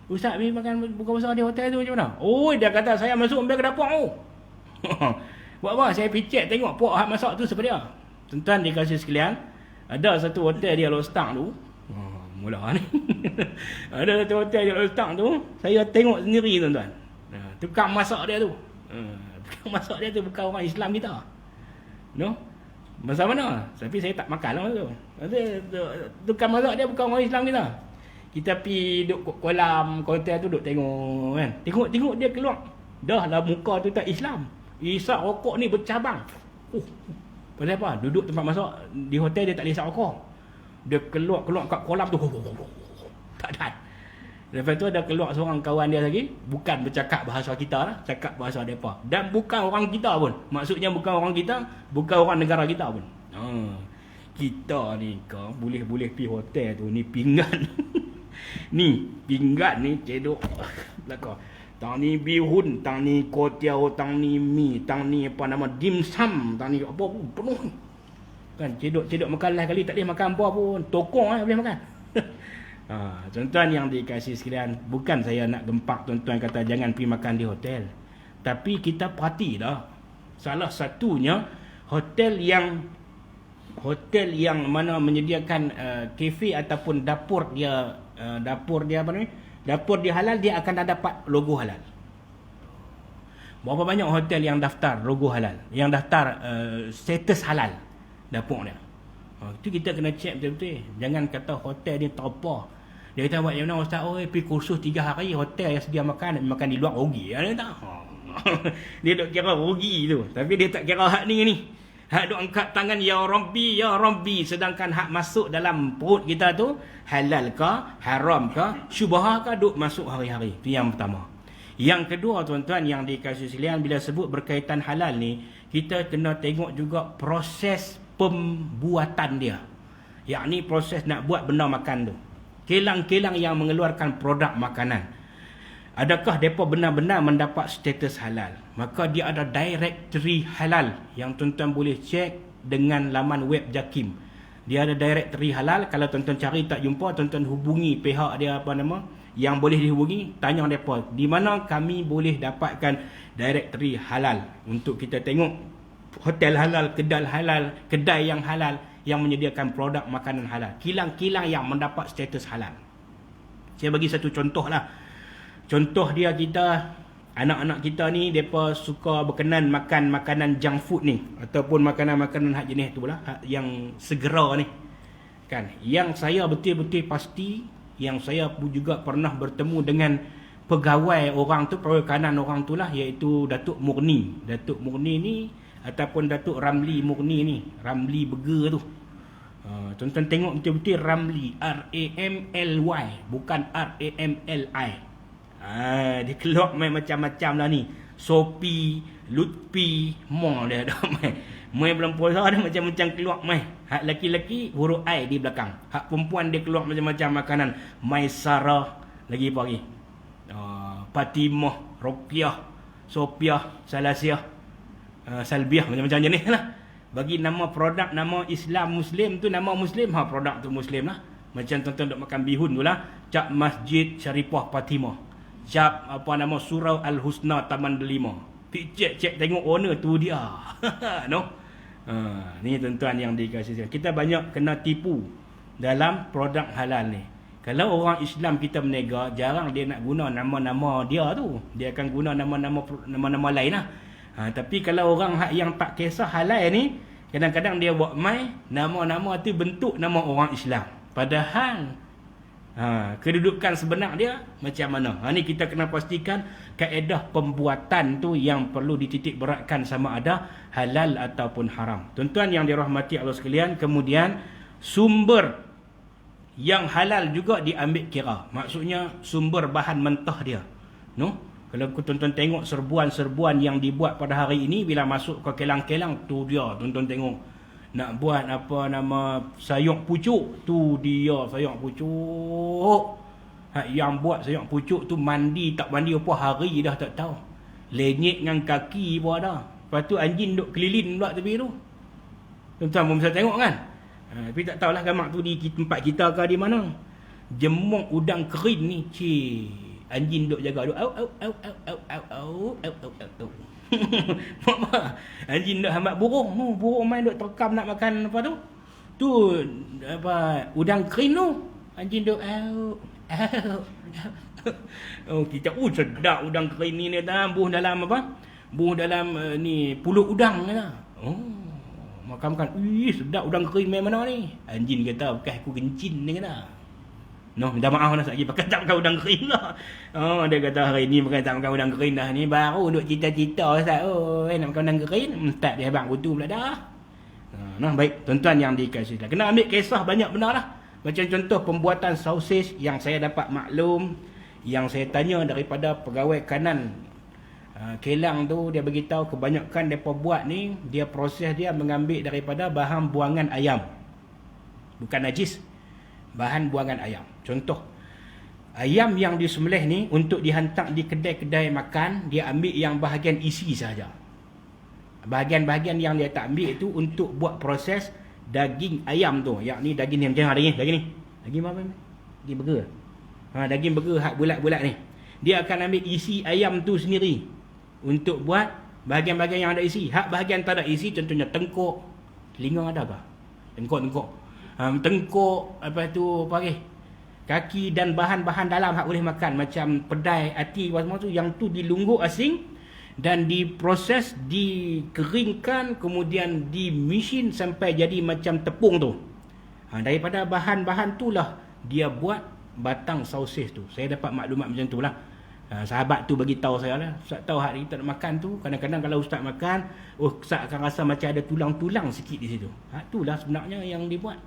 S2: Ustaz pergi makan buka puasa di hotel tu macam mana? Oh, dia kata saya masuk ambil ke dapur tu. Buat apa? Saya picit tengok puak hak masak tu seperti apa. Tuan-tuan dikasih sekalian, ada satu hotel di Alostak tu. Mula ni. Ada satu hotel di Alostak tu, saya tengok sendiri tuan-tuan. Tukang masak dia tu. Tukang masak dia tu bukan orang Islam kita. No? Masa mana? Tapi saya tak makan lah tu. Tukang masak dia bukan orang Islam kita. Kita pergi duduk kolam hotel tu duduk tengok kan. Tengok dia keluar. Dah lah muka tu tak Islam. Isap rokok ni bercabang. Pasal apa? Duduk tempat masak di hotel dia tak boleh isap rokok. Dia keluar kat kolam tu. Tak ada. Lepas tu ada keluar seorang kawan dia lagi, bukan bercakap bahasa kita lah, cakap bahasa depa. Dan bukan orang kita pun. Maksudnya bukan orang kita, bukan orang negara kita pun. Kita ni kau boleh pergi hotel tu ni pinggan. Ni pinggan ni cedok belakang. Tang ni bihun, tang ni kotiau, tang ni mi, tang ni apa nama dimsum, tang ni apa pun penuh. Kan cedok makan lah kali tak boleh makan apa pun. Tokong boleh makan. Tuan-tuan yang dikasihi sekalian, bukan saya nak gempak tuan-tuan kata jangan pergi makan di hotel. Tapi kita perhati dah. Salah satunya hotel yang mana menyediakan kafe ataupun dapur dia apa ni? Dapur dia halal, dia akan dapat logo halal. Berapa banyak hotel yang daftar logo halal, yang daftar status halal dapur dia. Itu kita kena check betul-betul. Jangan kata hotel ni tak apa. Dia kata buat macam mana ustaz, pergi kursus 3 hari hotel yang sedia makan di luar rugi. Dia tak. Dia duk kira rugi tu. Tapi dia tak kira hak ni. Hak duk angkat tangan ya Rabbi, sedangkan hak masuk dalam perut kita tu halal ke, haram ke, syubhah ke duk masuk hari-hari. Itu yang pertama. Yang kedua tuan-tuan yang dikasihi sekalian, bila sebut berkaitan halal ni, kita kena tengok juga proses pembuatan dia. Yakni proses nak buat benda makan tu. Kilang-kilang yang mengeluarkan produk makanan. Adakah mereka benar-benar mendapat status halal? Maka dia ada directory halal yang tuan-tuan boleh cek dengan laman web JAKIM. Dia ada directory halal. Kalau tuan-tuan cari tak jumpa, tuan-tuan hubungi pihak dia yang boleh dihubungi, tanya mereka di mana kami boleh dapatkan directory halal untuk kita tengok hotel halal, kedai yang halal yang menyediakan produk makanan halal. Kilang-kilang yang mendapat status halal. Saya bagi satu contoh lah. Contoh dia, kita anak-anak kita ni depa suka berkenan makan makanan junk food ni ataupun makanan-makanan hak jenis tu lah, yang segera ni. Kan? Yang saya betul-betul pasti, yang saya juga pernah bertemu dengan pegawai orang tu, perkanan orang tu lah, iaitu Datuk Murni. Datuk Murni ni ataupun Datuk Ramli Murni ni, Ramli Burger tu. Tuan-tuan tengok betul-betul Ramli, R-A-M-L-Y, bukan R-A-M-L-I. Dia keluar main macam-macam lah ni. Sopi, Lutfi, Mo dia dah main. Main bulan puasa dia macam-macam keluar main. Hak lelaki-lelaki huruf I di belakang. Hak perempuan dia keluar macam-macam makanan. Maisarah, lagi apa lagi? Fatimah, Roqiah, Sopiah, Salasiah. salbiah macam-macam jenis lah. Bagi nama produk nama Islam Muslim tu nama Muslim, produk tu Muslim lah. Macam tuan-tuan duk makan bihun tu lah, cap Masjid Syarifah Fatimah, cap Surau Al-Husna Taman Delima. Cek tengok owner tu dia. No. Ni tuan-tuan yang dikasih. Kita banyak kena tipu dalam produk halal ni. Kalau orang Islam kita berniaga, jarang dia nak guna nama-nama dia tu. Dia akan guna nama-nama lain lah. Tapi kalau orang yang tak kisah halal ni, kadang-kadang dia buat nama-nama tu bentuk nama orang Islam. Padahal kedudukan sebenar dia macam mana. Ni kita kena pastikan kaedah pembuatan tu yang perlu dititik beratkan sama ada halal ataupun haram. Tuan-tuan yang dirahmati Allah sekalian, kemudian sumber yang halal juga diambil kira. Maksudnya sumber bahan mentah dia. No? Kalau tuan-tuan tengok serbuan-serbuan yang dibuat pada hari ini, bila masuk ke kelang-kelang tu dia, tuan-tuan tengok nak buat sayur pucuk, tu dia sayur pucuk. Yang buat sayur pucuk tu mandi tak mandi apa hari dah tak tahu. Lenyek dengan kaki pun ada. Lepas tu anjing duk keliling pula tepi tu. Tuan-tuan pun bisa tengok kan. Tapi tak tahulah gamak tu di tempat kita ke di mana. Jemuk udang kering ni, anjing duk jaga duk anjing duk hambat burung. Burung main duk terkam nak makan apa tu? Tu udang kering tu. Anjing duk kita sedap udang kering ni dah buh dalam buh dalam ni pulut udang kata. Makan-makan. Sedap udang kering main mana ni? Anjing kata bekas aku kencing ni kata. No, minta maaf lah lagi pakai tak makan udang kering lah. Dia kata hari ni pakai tak makan udang kering dah. Ni baru duk cita-cita Ustaz. Nak makan udang kering. Tak dia habang kutu pula dah. Baik, tuan-tuan yang dikasih. Kena ambil kisah banyak benar lah. Macam contoh pembuatan sausis yang saya dapat maklum, yang saya tanya daripada pegawai kanan Kelang tu, dia beritahu kebanyakan mereka buat ni, dia proses dia mengambil daripada bahan buangan ayam. Bukan najis, bahan buangan ayam. Contoh, ayam yang disembelih ni untuk dihantar di kedai-kedai makan, dia ambil yang bahagian isi saja. Bahagian-bahagian yang dia tak ambil itu untuk buat proses daging ayam tu. Yakni daging ni macam daging ni. Daging apa? Daging burger. Daging burger hak bulat-bulat ni. Dia akan ambil isi ayam tu sendiri untuk buat bahagian-bahagian yang ada isi. Hak bahagian tak ada isi, contohnya tengkok, telinga ada ke? Tengkok. Tengkok, apa tu, kaki dan bahan-bahan dalam hak boleh makan. Macam pedai, hati, semua tu, yang tu dilungguk asing dan diproses, dikeringkan, kemudian di mesin sampai jadi macam tepung tu. Daripada bahan-bahan tu lah dia buat batang sausis tu. Saya dapat maklumat macam tu lah. Sahabat tu bagi tahu saya lah. Ustaz tahu hari kita nak makan tu, kadang-kadang kalau ustaz makan, ustaz akan rasa macam ada tulang-tulang sikit di situ. Itulah sebenarnya yang dibuat.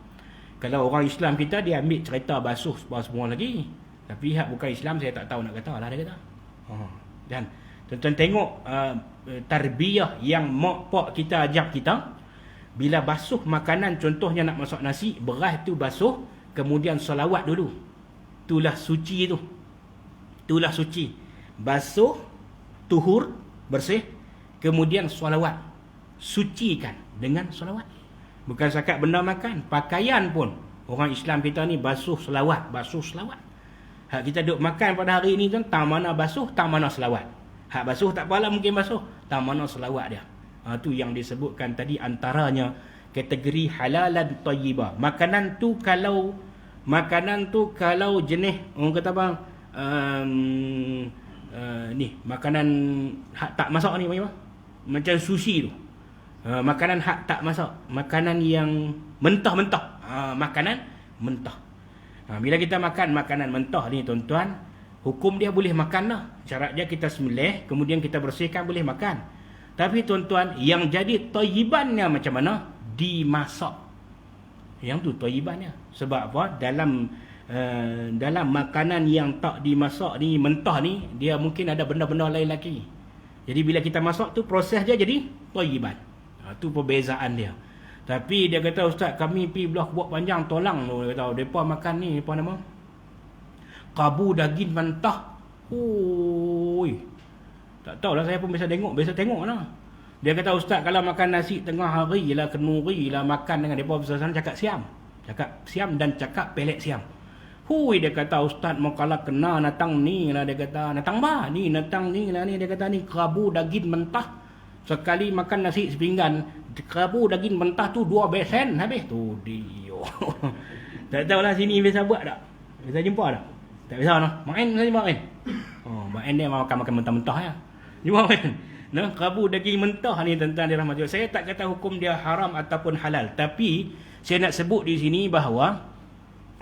S2: Kalau orang Islam kita, dia ambil cerita basuh semua lagi. Tapi hak bukan Islam, saya tak tahu nak kata lah dia kata. Dan tuan-tuan tengok tarbiyah yang mak pak kita ajak kita. Bila basuh makanan, contohnya nak masak nasi, beras tu basuh, kemudian solawat dulu. Itulah suci tu. Itulah suci. Basuh, tuhur, bersih, kemudian solawat. Sucikan dengan solawat. Bukan sakat benda makan, pakaian pun. Orang Islam kita ni basuh selawat. Hak kita duk makan pada hari ni tu, tak mana basuh, tak mana selawat. Hak basuh tak apalah, mungkin basuh, tak mana selawat dia. Tu yang disebutkan tadi, antaranya kategori halalan tayyibah. Makanan tu kalau jenis orang kata bang, ni makanan hak tak masak ni macam sushi tu. Makanan hak tak masak, makanan yang mentah-mentah. Makanan mentah. Bila kita makan makanan mentah ni tuan-tuan, hukum dia boleh makan lah. Syarat dia kita sembelih, kemudian kita bersihkan, boleh makan. Tapi tuan-tuan, yang jadi thayyibannya macam mana? Dimasak. Yang tu thayyibannya. Sebab apa? Dalam makanan yang tak dimasak ni, mentah ni, dia mungkin ada benda-benda lain lagi. Jadi bila kita masak tu, proses dia jadi thayyiban. Tu perbezaan dia. Tapi dia kata, ustaz, kami pergi belah buat panjang tolang tu. Dia kata, mereka makan ni, apa nama? Kabu daging mentah. Tak tahulah, saya pun biasa tengok lah. Dia kata, ustaz kalau makan nasi tengah hari lah, kenuri lah, makan dengan mereka besar sana, cakap siam. Cakap siam dan cakap pelet siam. Hui, dia kata, ustaz mau kalah kena natang ni lah, dia kata, natang ba? Ni natang ni lah ni, dia kata ni kerabu daging mentah. Sekali makan nasi sepinggan, kerabu daging mentah tu 2 besen habis. Tu dia. Tak tahulah sini biasa buat tak? Biasa jumpa tak? Tak biasa noh. Main saja main. Oh, main dia makan mentah-mentah ya. Jumpa main. Nah, kerabu daging mentah ni tentang dia rahmat. Saya tak kata hukum dia haram ataupun halal, tapi saya nak sebut di sini bahawa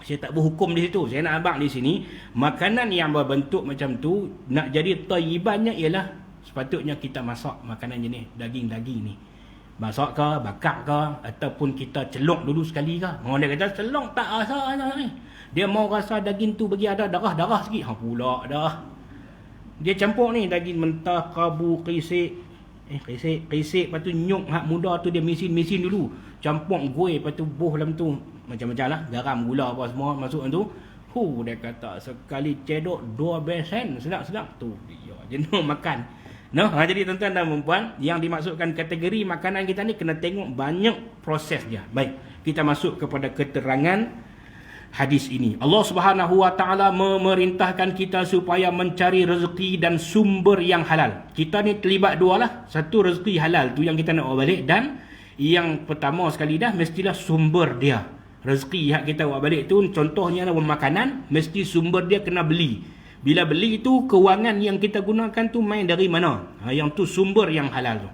S2: saya tak berhukum di situ. Saya nak abang di sini, makanan yang berbentuk macam tu nak jadi thayyibannya ialah sepatutnya kita masak makanan jenis daging-daging ni. Masak ke, bakar ke, ataupun kita celok dulu sekali ke. Orang dia kata celok tak rasa ni. Dia mau rasa daging tu bagi ada darah-darah sikit. Pula dah. Dia campur ni daging mentah, kerabu, krisik. Krisik, lepas tu nyuk hak muda tu dia mesin dulu. Campur guih, lepas tu buh dalam tu. Macam-macam lah, garam, gula apa semua masuk dalam tu. Dia kata sekali cedok 2 besen, sedap-sedap tu. Dia jenuh makan. Jadi tuan-tuan dan puan, yang dimaksudkan kategori makanan kita ni kena tengok banyak proses dia. Baik, kita masuk kepada keterangan hadis ini. Allah Subhanahu wa taala memerintahkan kita supaya mencari rezeki dan sumber yang halal. Kita ni terlibat dua lah. Satu rezeki halal tu yang kita nak bawa balik, dan yang pertama sekali dah mestilah sumber dia. Rezeki yang kita bawa balik tu contohnya adalah makanan, mesti sumber dia kena beli. Bila beli tu kewangan yang kita gunakan tu main dari mana? Yang tu sumber yang halal tu.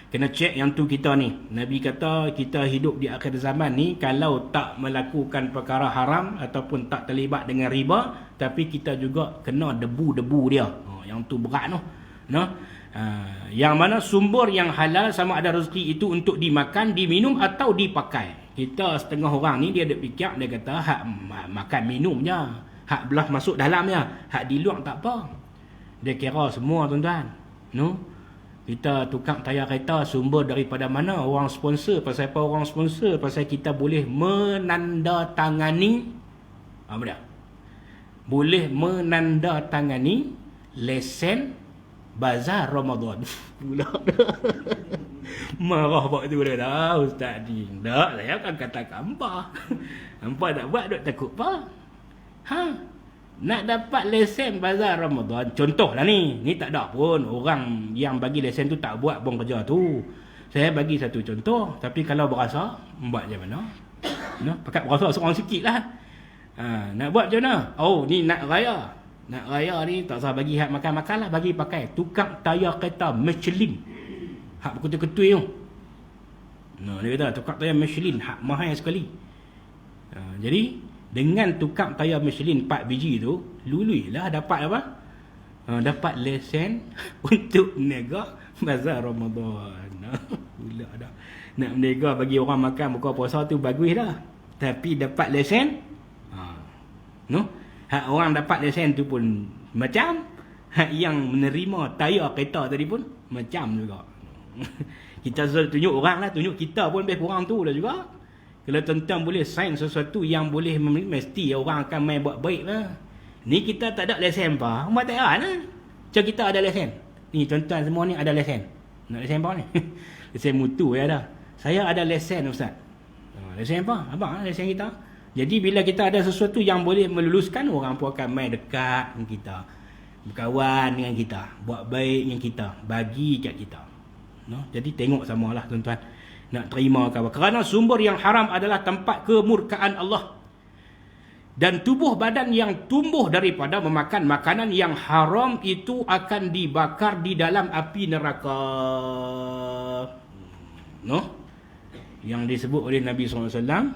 S2: Kena cek yang tu kita ni. Nabi kata kita hidup di akhir zaman ni, kalau tak melakukan perkara haram ataupun tak terlibat dengan riba, tapi kita juga kena debu-debu dia. Yang tu berat tu. Yang mana sumber yang halal sama ada rezeki itu untuk dimakan, diminum atau dipakai. Kita setengah orang ni dia ada fikir, dia kata hak makan minumnya, hak belah masuk dalamnya, hak di luar tak apa. Dia kira semua tuan-tuan. Kita tukang tayar kereta sumber daripada mana? Orang sponsor. Pasal apa orang sponsor? Pasal kita boleh menandatangani apa dia? Boleh menandatangani lesen bazar Ramadan. Pula marah buat tu dah ustaz ni. Tak, saya akan katakan hampa. Hampa tak buat duk takut apa? Nak dapat lesen bazar Ramadan, contohlah ni tak ada pun orang yang bagi lesen tu tak buat pun kerja tu. Saya bagi satu contoh, tapi kalau berasa buat macam mana? Pakat berasa seorang sikit lah. Nak buat macam mana? Ni nak raya. Nak raya ni tak usah bagi hak makan-makan lah, bagi pakai tukang tayar kereta Michelin. Hak berketui-ketui tu. Dia kata tukang tayar Michelin, hak mahal sekali. Jadi dengan tukang tayar Michelin 4 biji tu, luluilah dapat apa? Dapat lesen untuk meniaga bazar Ramadan. Pula dah. Nak meniaga bagi orang makan buka puasa tu bagus dah. Tapi dapat lesen, hak orang dapat lesen tu pun macam, hak yang menerima tayar kereta tadi pun macam juga. Kita tunjuk orang lah, tunjuk kita pun lebih kurang tu dah juga. Kalau tuan-tuan boleh sign sesuatu yang boleh, mesti orang akan main buat baik lah. Ni kita tak ada lesen apa, buat tak ada lah. Macam kita ada lesen. Ni tuan-tuan semua ni ada lesen. Nak lesen apa ni? Lesen mutu ya dah. Saya ada lesen ustaz. Lesen apa? Abang lesen kita. Jadi bila kita ada sesuatu yang boleh meluluskan, orang pun akan main dekat dengan kita. Berkawan dengan kita. Buat baik dengan kita. Bagi kat kita. Jadi tengok samalah tuan-tuan. Nak terima ke apa. Kerana sumber yang haram adalah tempat kemurkaan Allah. Dan tubuh badan yang tumbuh daripada memakan makanan yang haram itu akan dibakar di dalam api neraka. Yang disebut oleh Nabi SAW.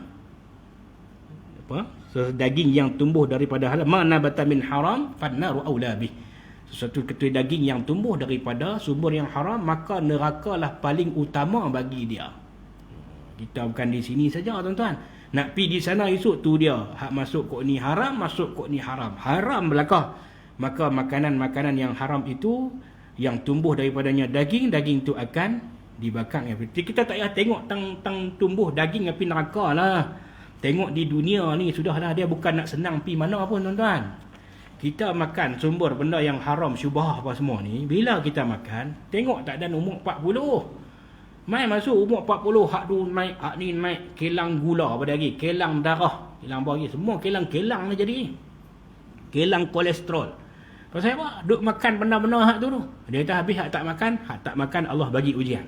S2: Daging yang tumbuh daripada halal. Mana bata min haram, fannaru awla bih. Sesuatu ketui daging yang tumbuh daripada sumber yang haram, maka nerakalah paling utama bagi dia. Kita bukan di sini saja tuan-tuan. Nak pi di sana esok tu dia. Hak masuk kok ni haram, masuk kok ni haram. Haram belakang. Maka makanan-makanan yang haram itu, yang tumbuh daripadanya daging tu akan dibakar. Kita tak payah tengok tang tumbuh daging api neraka lah. Tengok di dunia ni sudahlah, dia bukan nak senang pi mana pun tuan-tuan. kita makan sumber benda yang haram, syubhah apa semua ni, bila kita makan, tengok tak ada umur 40. Mai masuk umur 40, hak tu naik, hak ni naik, kelang gula apa lagi, kelang darah, kelang apa lagi, semua kelang-kelang dah jadi. Kelang kolesterol. Pasal apa? Duk makan benda-benda hak tu. Dia kata habis hak tak makan Allah bagi ujian.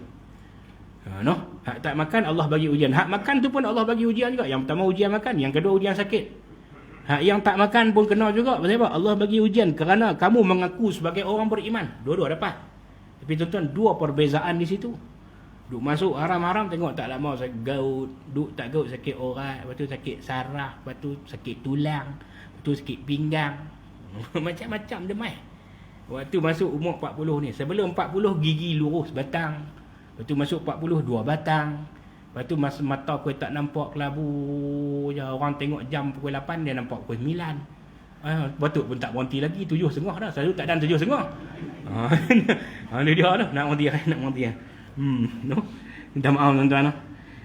S2: Hak tak makan Allah bagi ujian. Hak makan tu pun Allah bagi ujian juga. Yang pertama ujian makan, yang kedua ujian sakit. Hak yang tak makan pun kena juga. Pasal apa? Allah bagi ujian kerana kamu mengaku sebagai orang beriman. Dua-dua dapat. Tapi tuan-tuan, dua perbezaan di situ. Duk masuk haram-haram, tengok tak lama gaut, duk tak gaut sakit orat, lepas tu sakit saraf, lepas tu sakit tulang, lepas tu sakit pinggang. Macam-macam demai. Waktu masuk umur 40 ni, sebelum 40 gigi lurus batang. Lepas tu masuk 40 2 batang. Lepas tu mata kau tak nampak kelabu je. Orang tengok jam pukul 8, dia nampak pukul 9. Patut pun tak berhenti lagi, 7.30 dah. Selalu tak dan 7.30. Dia dah nak berhenti. No? Minta maaf tuan-tuan.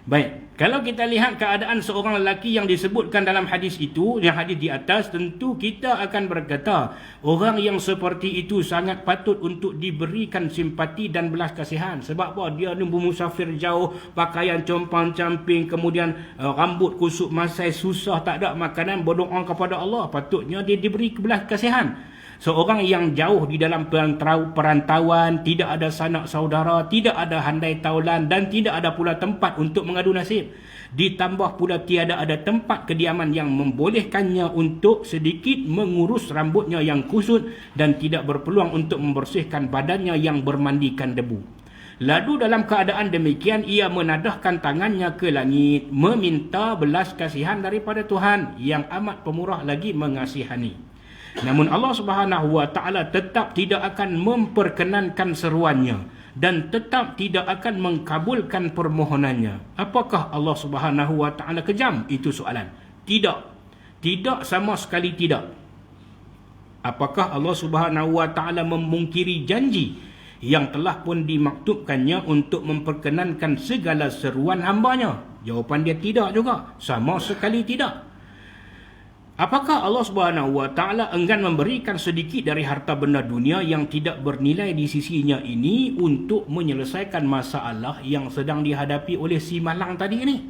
S2: Baik, kalau kita lihat keadaan seorang lelaki yang disebutkan dalam hadis itu, yang hadis di atas, tentu kita akan berkata orang yang seperti itu sangat patut untuk diberikan simpati dan belas kasihan. Sebab apa? Dia ni bermusafir jauh, pakaian compang-camping, kemudian rambut kusut masai, susah, tak ada makanan, berdoa kepada Allah. Patutnya dia diberi belas kasihan. Seorang yang jauh di dalam perantauan, tidak ada sanak saudara, tidak ada handai taulan dan tidak ada pula tempat untuk mengadu nasib. Ditambah pula tiada ada tempat kediaman yang membolehkannya untuk sedikit mengurus rambutnya yang kusut dan tidak berpeluang untuk membersihkan badannya yang bermandikan debu. Lalu dalam keadaan demikian ia menadahkan tangannya ke langit, meminta belas kasihan daripada Tuhan yang amat pemurah lagi mengasihani. Namun Allah Subhanahu wa taala tetap tidak akan memperkenankan seruannya dan tetap tidak akan mengkabulkan permohonannya. Apakah Allah Subhanahu wa taala kejam? Itu soalan. Tidak. Tidak, sama sekali tidak. Apakah Allah Subhanahu wa taala memungkiri janji yang telah pun dimaktubkannya untuk memperkenankan segala seruan hambanya? Jawapan dia tidak juga. Sama sekali tidak. Apakah Allah Subhanahu wa taala enggan memberikan sedikit dari harta benda dunia yang tidak bernilai di sisinya ini untuk menyelesaikan masalah yang sedang dihadapi oleh si malang tadi ini?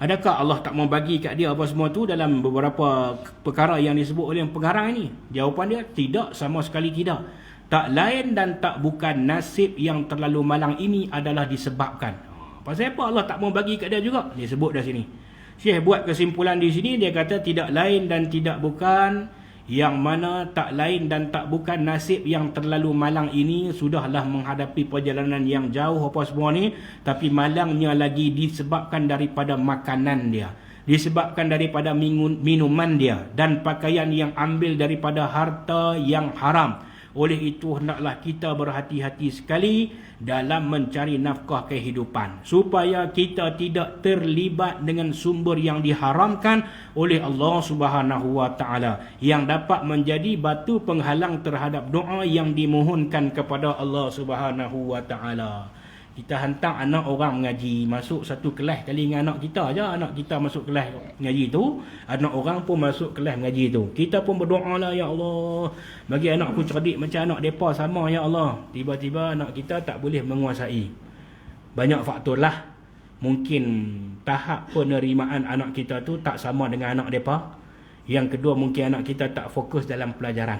S2: Adakah Allah tak mau bagi kat dia apa semua tu dalam beberapa perkara yang disebut oleh pengarang ini? Jawapan dia tidak, sama sekali tidak. Tak lain dan tak bukan nasib yang terlalu malang ini adalah disebabkan. Pasal apa Allah tak mau bagi kat dia juga? Dia sebut dah sini. Syekh buat kesimpulan di sini, dia kata tidak lain dan tidak bukan, yang mana tak lain dan tak bukan nasib yang terlalu malang ini sudahlah menghadapi perjalanan yang jauh apa semua ni, tapi malangnya lagi disebabkan daripada makanan dia, disebabkan daripada minuman dia dan pakaian yang ambil daripada harta yang haram. Oleh itu hendaklah kita berhati-hati sekali dalam mencari nafkah kehidupan supaya kita tidak terlibat dengan sumber yang diharamkan oleh Allah Subhanahu wa taala yang dapat menjadi batu penghalang terhadap doa yang dimohonkan kepada Allah Subhanahu wa taala. Kita hantar anak orang mengaji, masuk satu kelas kali dengan anak kita aja, anak kita masuk kelas mengaji tu, anak orang pun masuk kelas mengaji tu. Kita pun berdoa lah, ya Allah, bagi anak aku cerdik macam anak depa sama, ya Allah. Tiba-tiba anak kita tak boleh menguasai. Banyak faktor lah. Mungkin tahap penerimaan anak kita tu tak sama dengan anak depa. Yang kedua, mungkin anak kita tak fokus dalam pelajaran.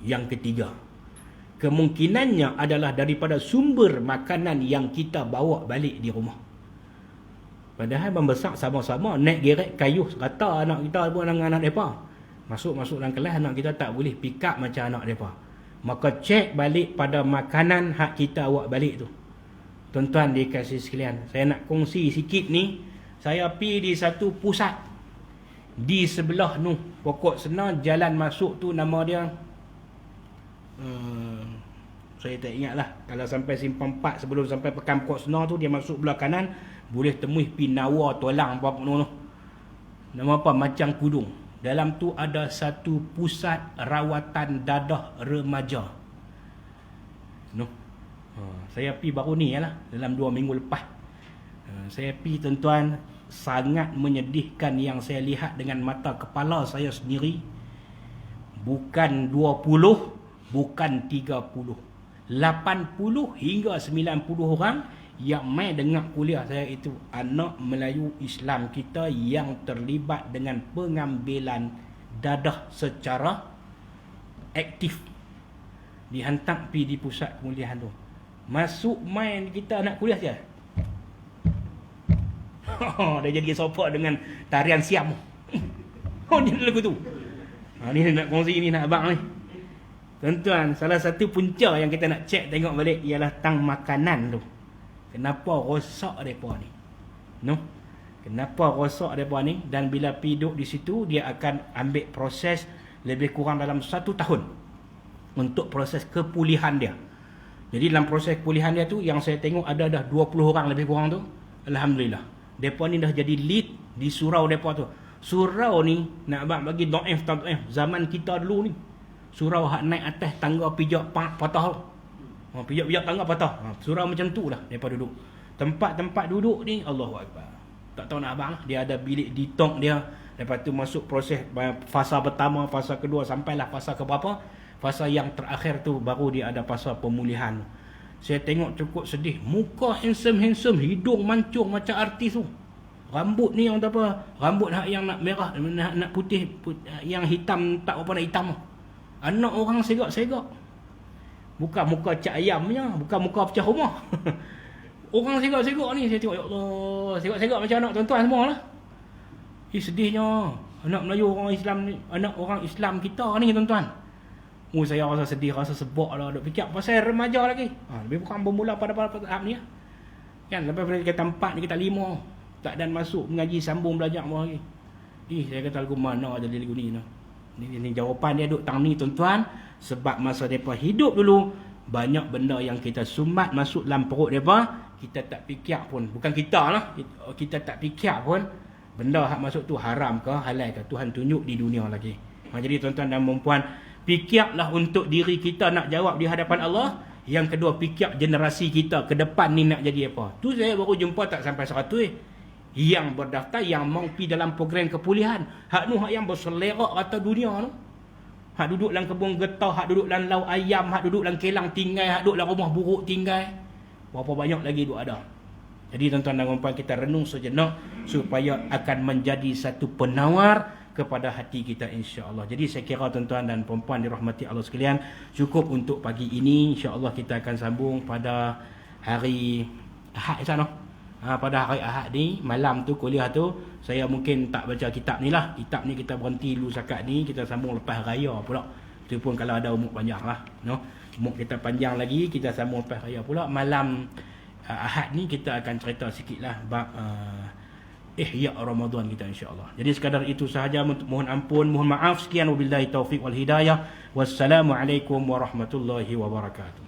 S2: Yang ketiga, kemungkinannya adalah daripada sumber makanan yang kita bawa balik di rumah. Padahal membesar sama-sama, naik gerek kayu rata anak kita pun dengan anak mereka. Masuk dalam kelas, anak kita tak boleh pick up macam anak mereka. Maka cek balik pada makanan hak kita bawa balik tu. Tuan-tuan dikasih sekalian, saya nak kongsi sikit ni. Saya pergi di satu pusat di sebelah tu, pokok senar jalan masuk tu nama dia saya tak ingat lah. Kalau sampai Simpang 4 sebelum sampai Pekan Pokok Senar tu, dia masuk belah kanan, boleh temui Pinawa Tolang apa tu. Nama apa? Macang Kudung. Dalam tu ada satu pusat rawatan dadah remaja. Saya pergi baru ni lah, dalam 2 minggu lepas. Saya pergi tuan-tuan, sangat menyedihkan yang saya lihat dengan mata kepala saya sendiri. bukan 20, bukan 30, 80 hingga 90 orang yang mai dengar kuliah saya itu anak Melayu Islam kita yang terlibat dengan pengambilan dadah secara aktif. Dihantar pergi di pusat pemulihan tu. Masuk main kita nak kuliah je. Dah jadi sopak dengan tarian Siam. Dia lagu tu. Ni nak kongsi ni nak abang ni. Tuan-tuan, salah satu punca yang kita nak cek tengok balik ialah tang makanan tu. Kenapa rosak mereka ni? No? Kenapa rosak mereka ni? Dan bila pergi duduk di situ, dia akan ambil proses lebih kurang dalam 1 tahun untuk proses kepulihan dia. Jadi dalam proses kepulihan dia tu, yang saya tengok ada dah 20 orang lebih kurang tu. Alhamdulillah. Mereka ni dah jadi lead di surau mereka tu. Surau ni, nak abang bagi do'if tak do'if, zaman kita dulu ni. Surau hak naik atas tangga pijak patah tu. Pijak-pijak tangga patah. Surau macam tu lah mereka duduk. Tempat-tempat duduk ni, Allahu Akbar. Tak tahu nak abang lah. Dia ada bilik ditok dia. Lepas tu masuk proses fasa pertama, fasa kedua, sampailah fasa ke berapa. Fasa yang terakhir tu baru dia ada fasa pemulihan. Saya tengok cukup sedih. Muka handsome, hidung mancung macam artis tu. Rambut ni yang apa? Rambut yang nak merah, nak putih, yang hitam tak apa nak hitam. Anak orang segak-segak. Bukan muka cak ayamnya, bukan muka pecah rumah. Orang segak-segak ni saya tengok, ya Allah, segak-segak macam anak tuan-tuan semua lah. Sedihnya anak Melayu orang Islam ni, anak orang Islam kita ni tuan-tuan. Saya rasa sedih, rasa sebab lah. Duk fikir pasal remaja lagi. Lebih bukan bermula pada tahap ni lah. Kan, lepas kita 4 ni, kita 5. Tak dan masuk mengaji, sambung belajar more lagi. Saya kata lagu mana ada lagu ni. Ini jawapan dia duk tang ni tuan-tuan. Sebab masa mereka hidup dulu, banyak benda yang kita sumbat masuk dalam perut mereka, kita tak fikir pun. Bukan kita lah, kita tak fikir pun benda hak masuk tu haram ke halal ke, Tuhan tunjuk di dunia lagi. Jadi tuan-tuan dan puan-puan, fikirlah untuk diri kita nak jawab di hadapan Allah. Yang kedua, fikir generasi kita ke depan ni nak jadi apa. Tu saya baru jumpa tak sampai 100 yang berdaftar, yang mau pergi dalam program kepulihan. Hak nu hak yang berselerak rata dunia tu. Hak duduk dalam kebun getah, hak duduk dalam lau ayam, hak duduk dalam kelang tinggal, hak duduk dalam rumah buruk tinggal. Berapa banyak lagi duk ada. Jadi tuan-tuan dan puan, kita renung sejenak supaya akan menjadi satu penawar kepada hati kita, insya-Allah. Jadi saya kira tuan-tuan dan puan-puan dirahmati Allah sekalian, cukup untuk pagi ini. Insya-Allah kita akan sambung pada hari Ahad sana. Pada hari Ahad ni, malam tu kuliah tu, saya mungkin tak baca kitab ni lah. Kitab ni kita berhenti dulu sakat ni, kita sambung lepas raya pula. Itu pun kalau ada umur panjang lah. No? Umur kita panjang lagi, kita sambung lepas raya pula. Malam Ahad ni kita akan cerita sikit lah bab Ihya Ramadan kita, insya-Allah. Jadi sekadar itu sahaja, mohon ampun, mohon maaf. Sekian, wabillahi taufiq wal hidayah. Wassalamualaikum warahmatullahi wabarakatuh.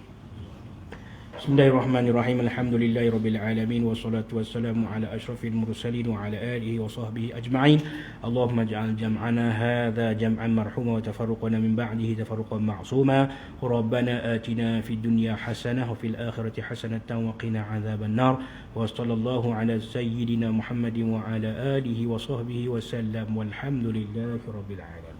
S2: Bismillahirrahmanirrahim. Alhamdulillahirabbil alamin wassalatu wassalamu ala asyrafil mursalin wa ala alihi wa sahbihi ajma'in. Allahumma ij'al jam'ana hadza jam'an marhuma wa tafarruqana min ba'dihi tafarruqan ma'suma. Rabbana atina fid dunya hasanah wa fil akhirati hasanatan wa qina adzaban nar. Wa sallallahu ala sayyidina Muhammadin wa ala alihi wa sahbihi wa sallam. Walhamdulillahi rabbil alamin.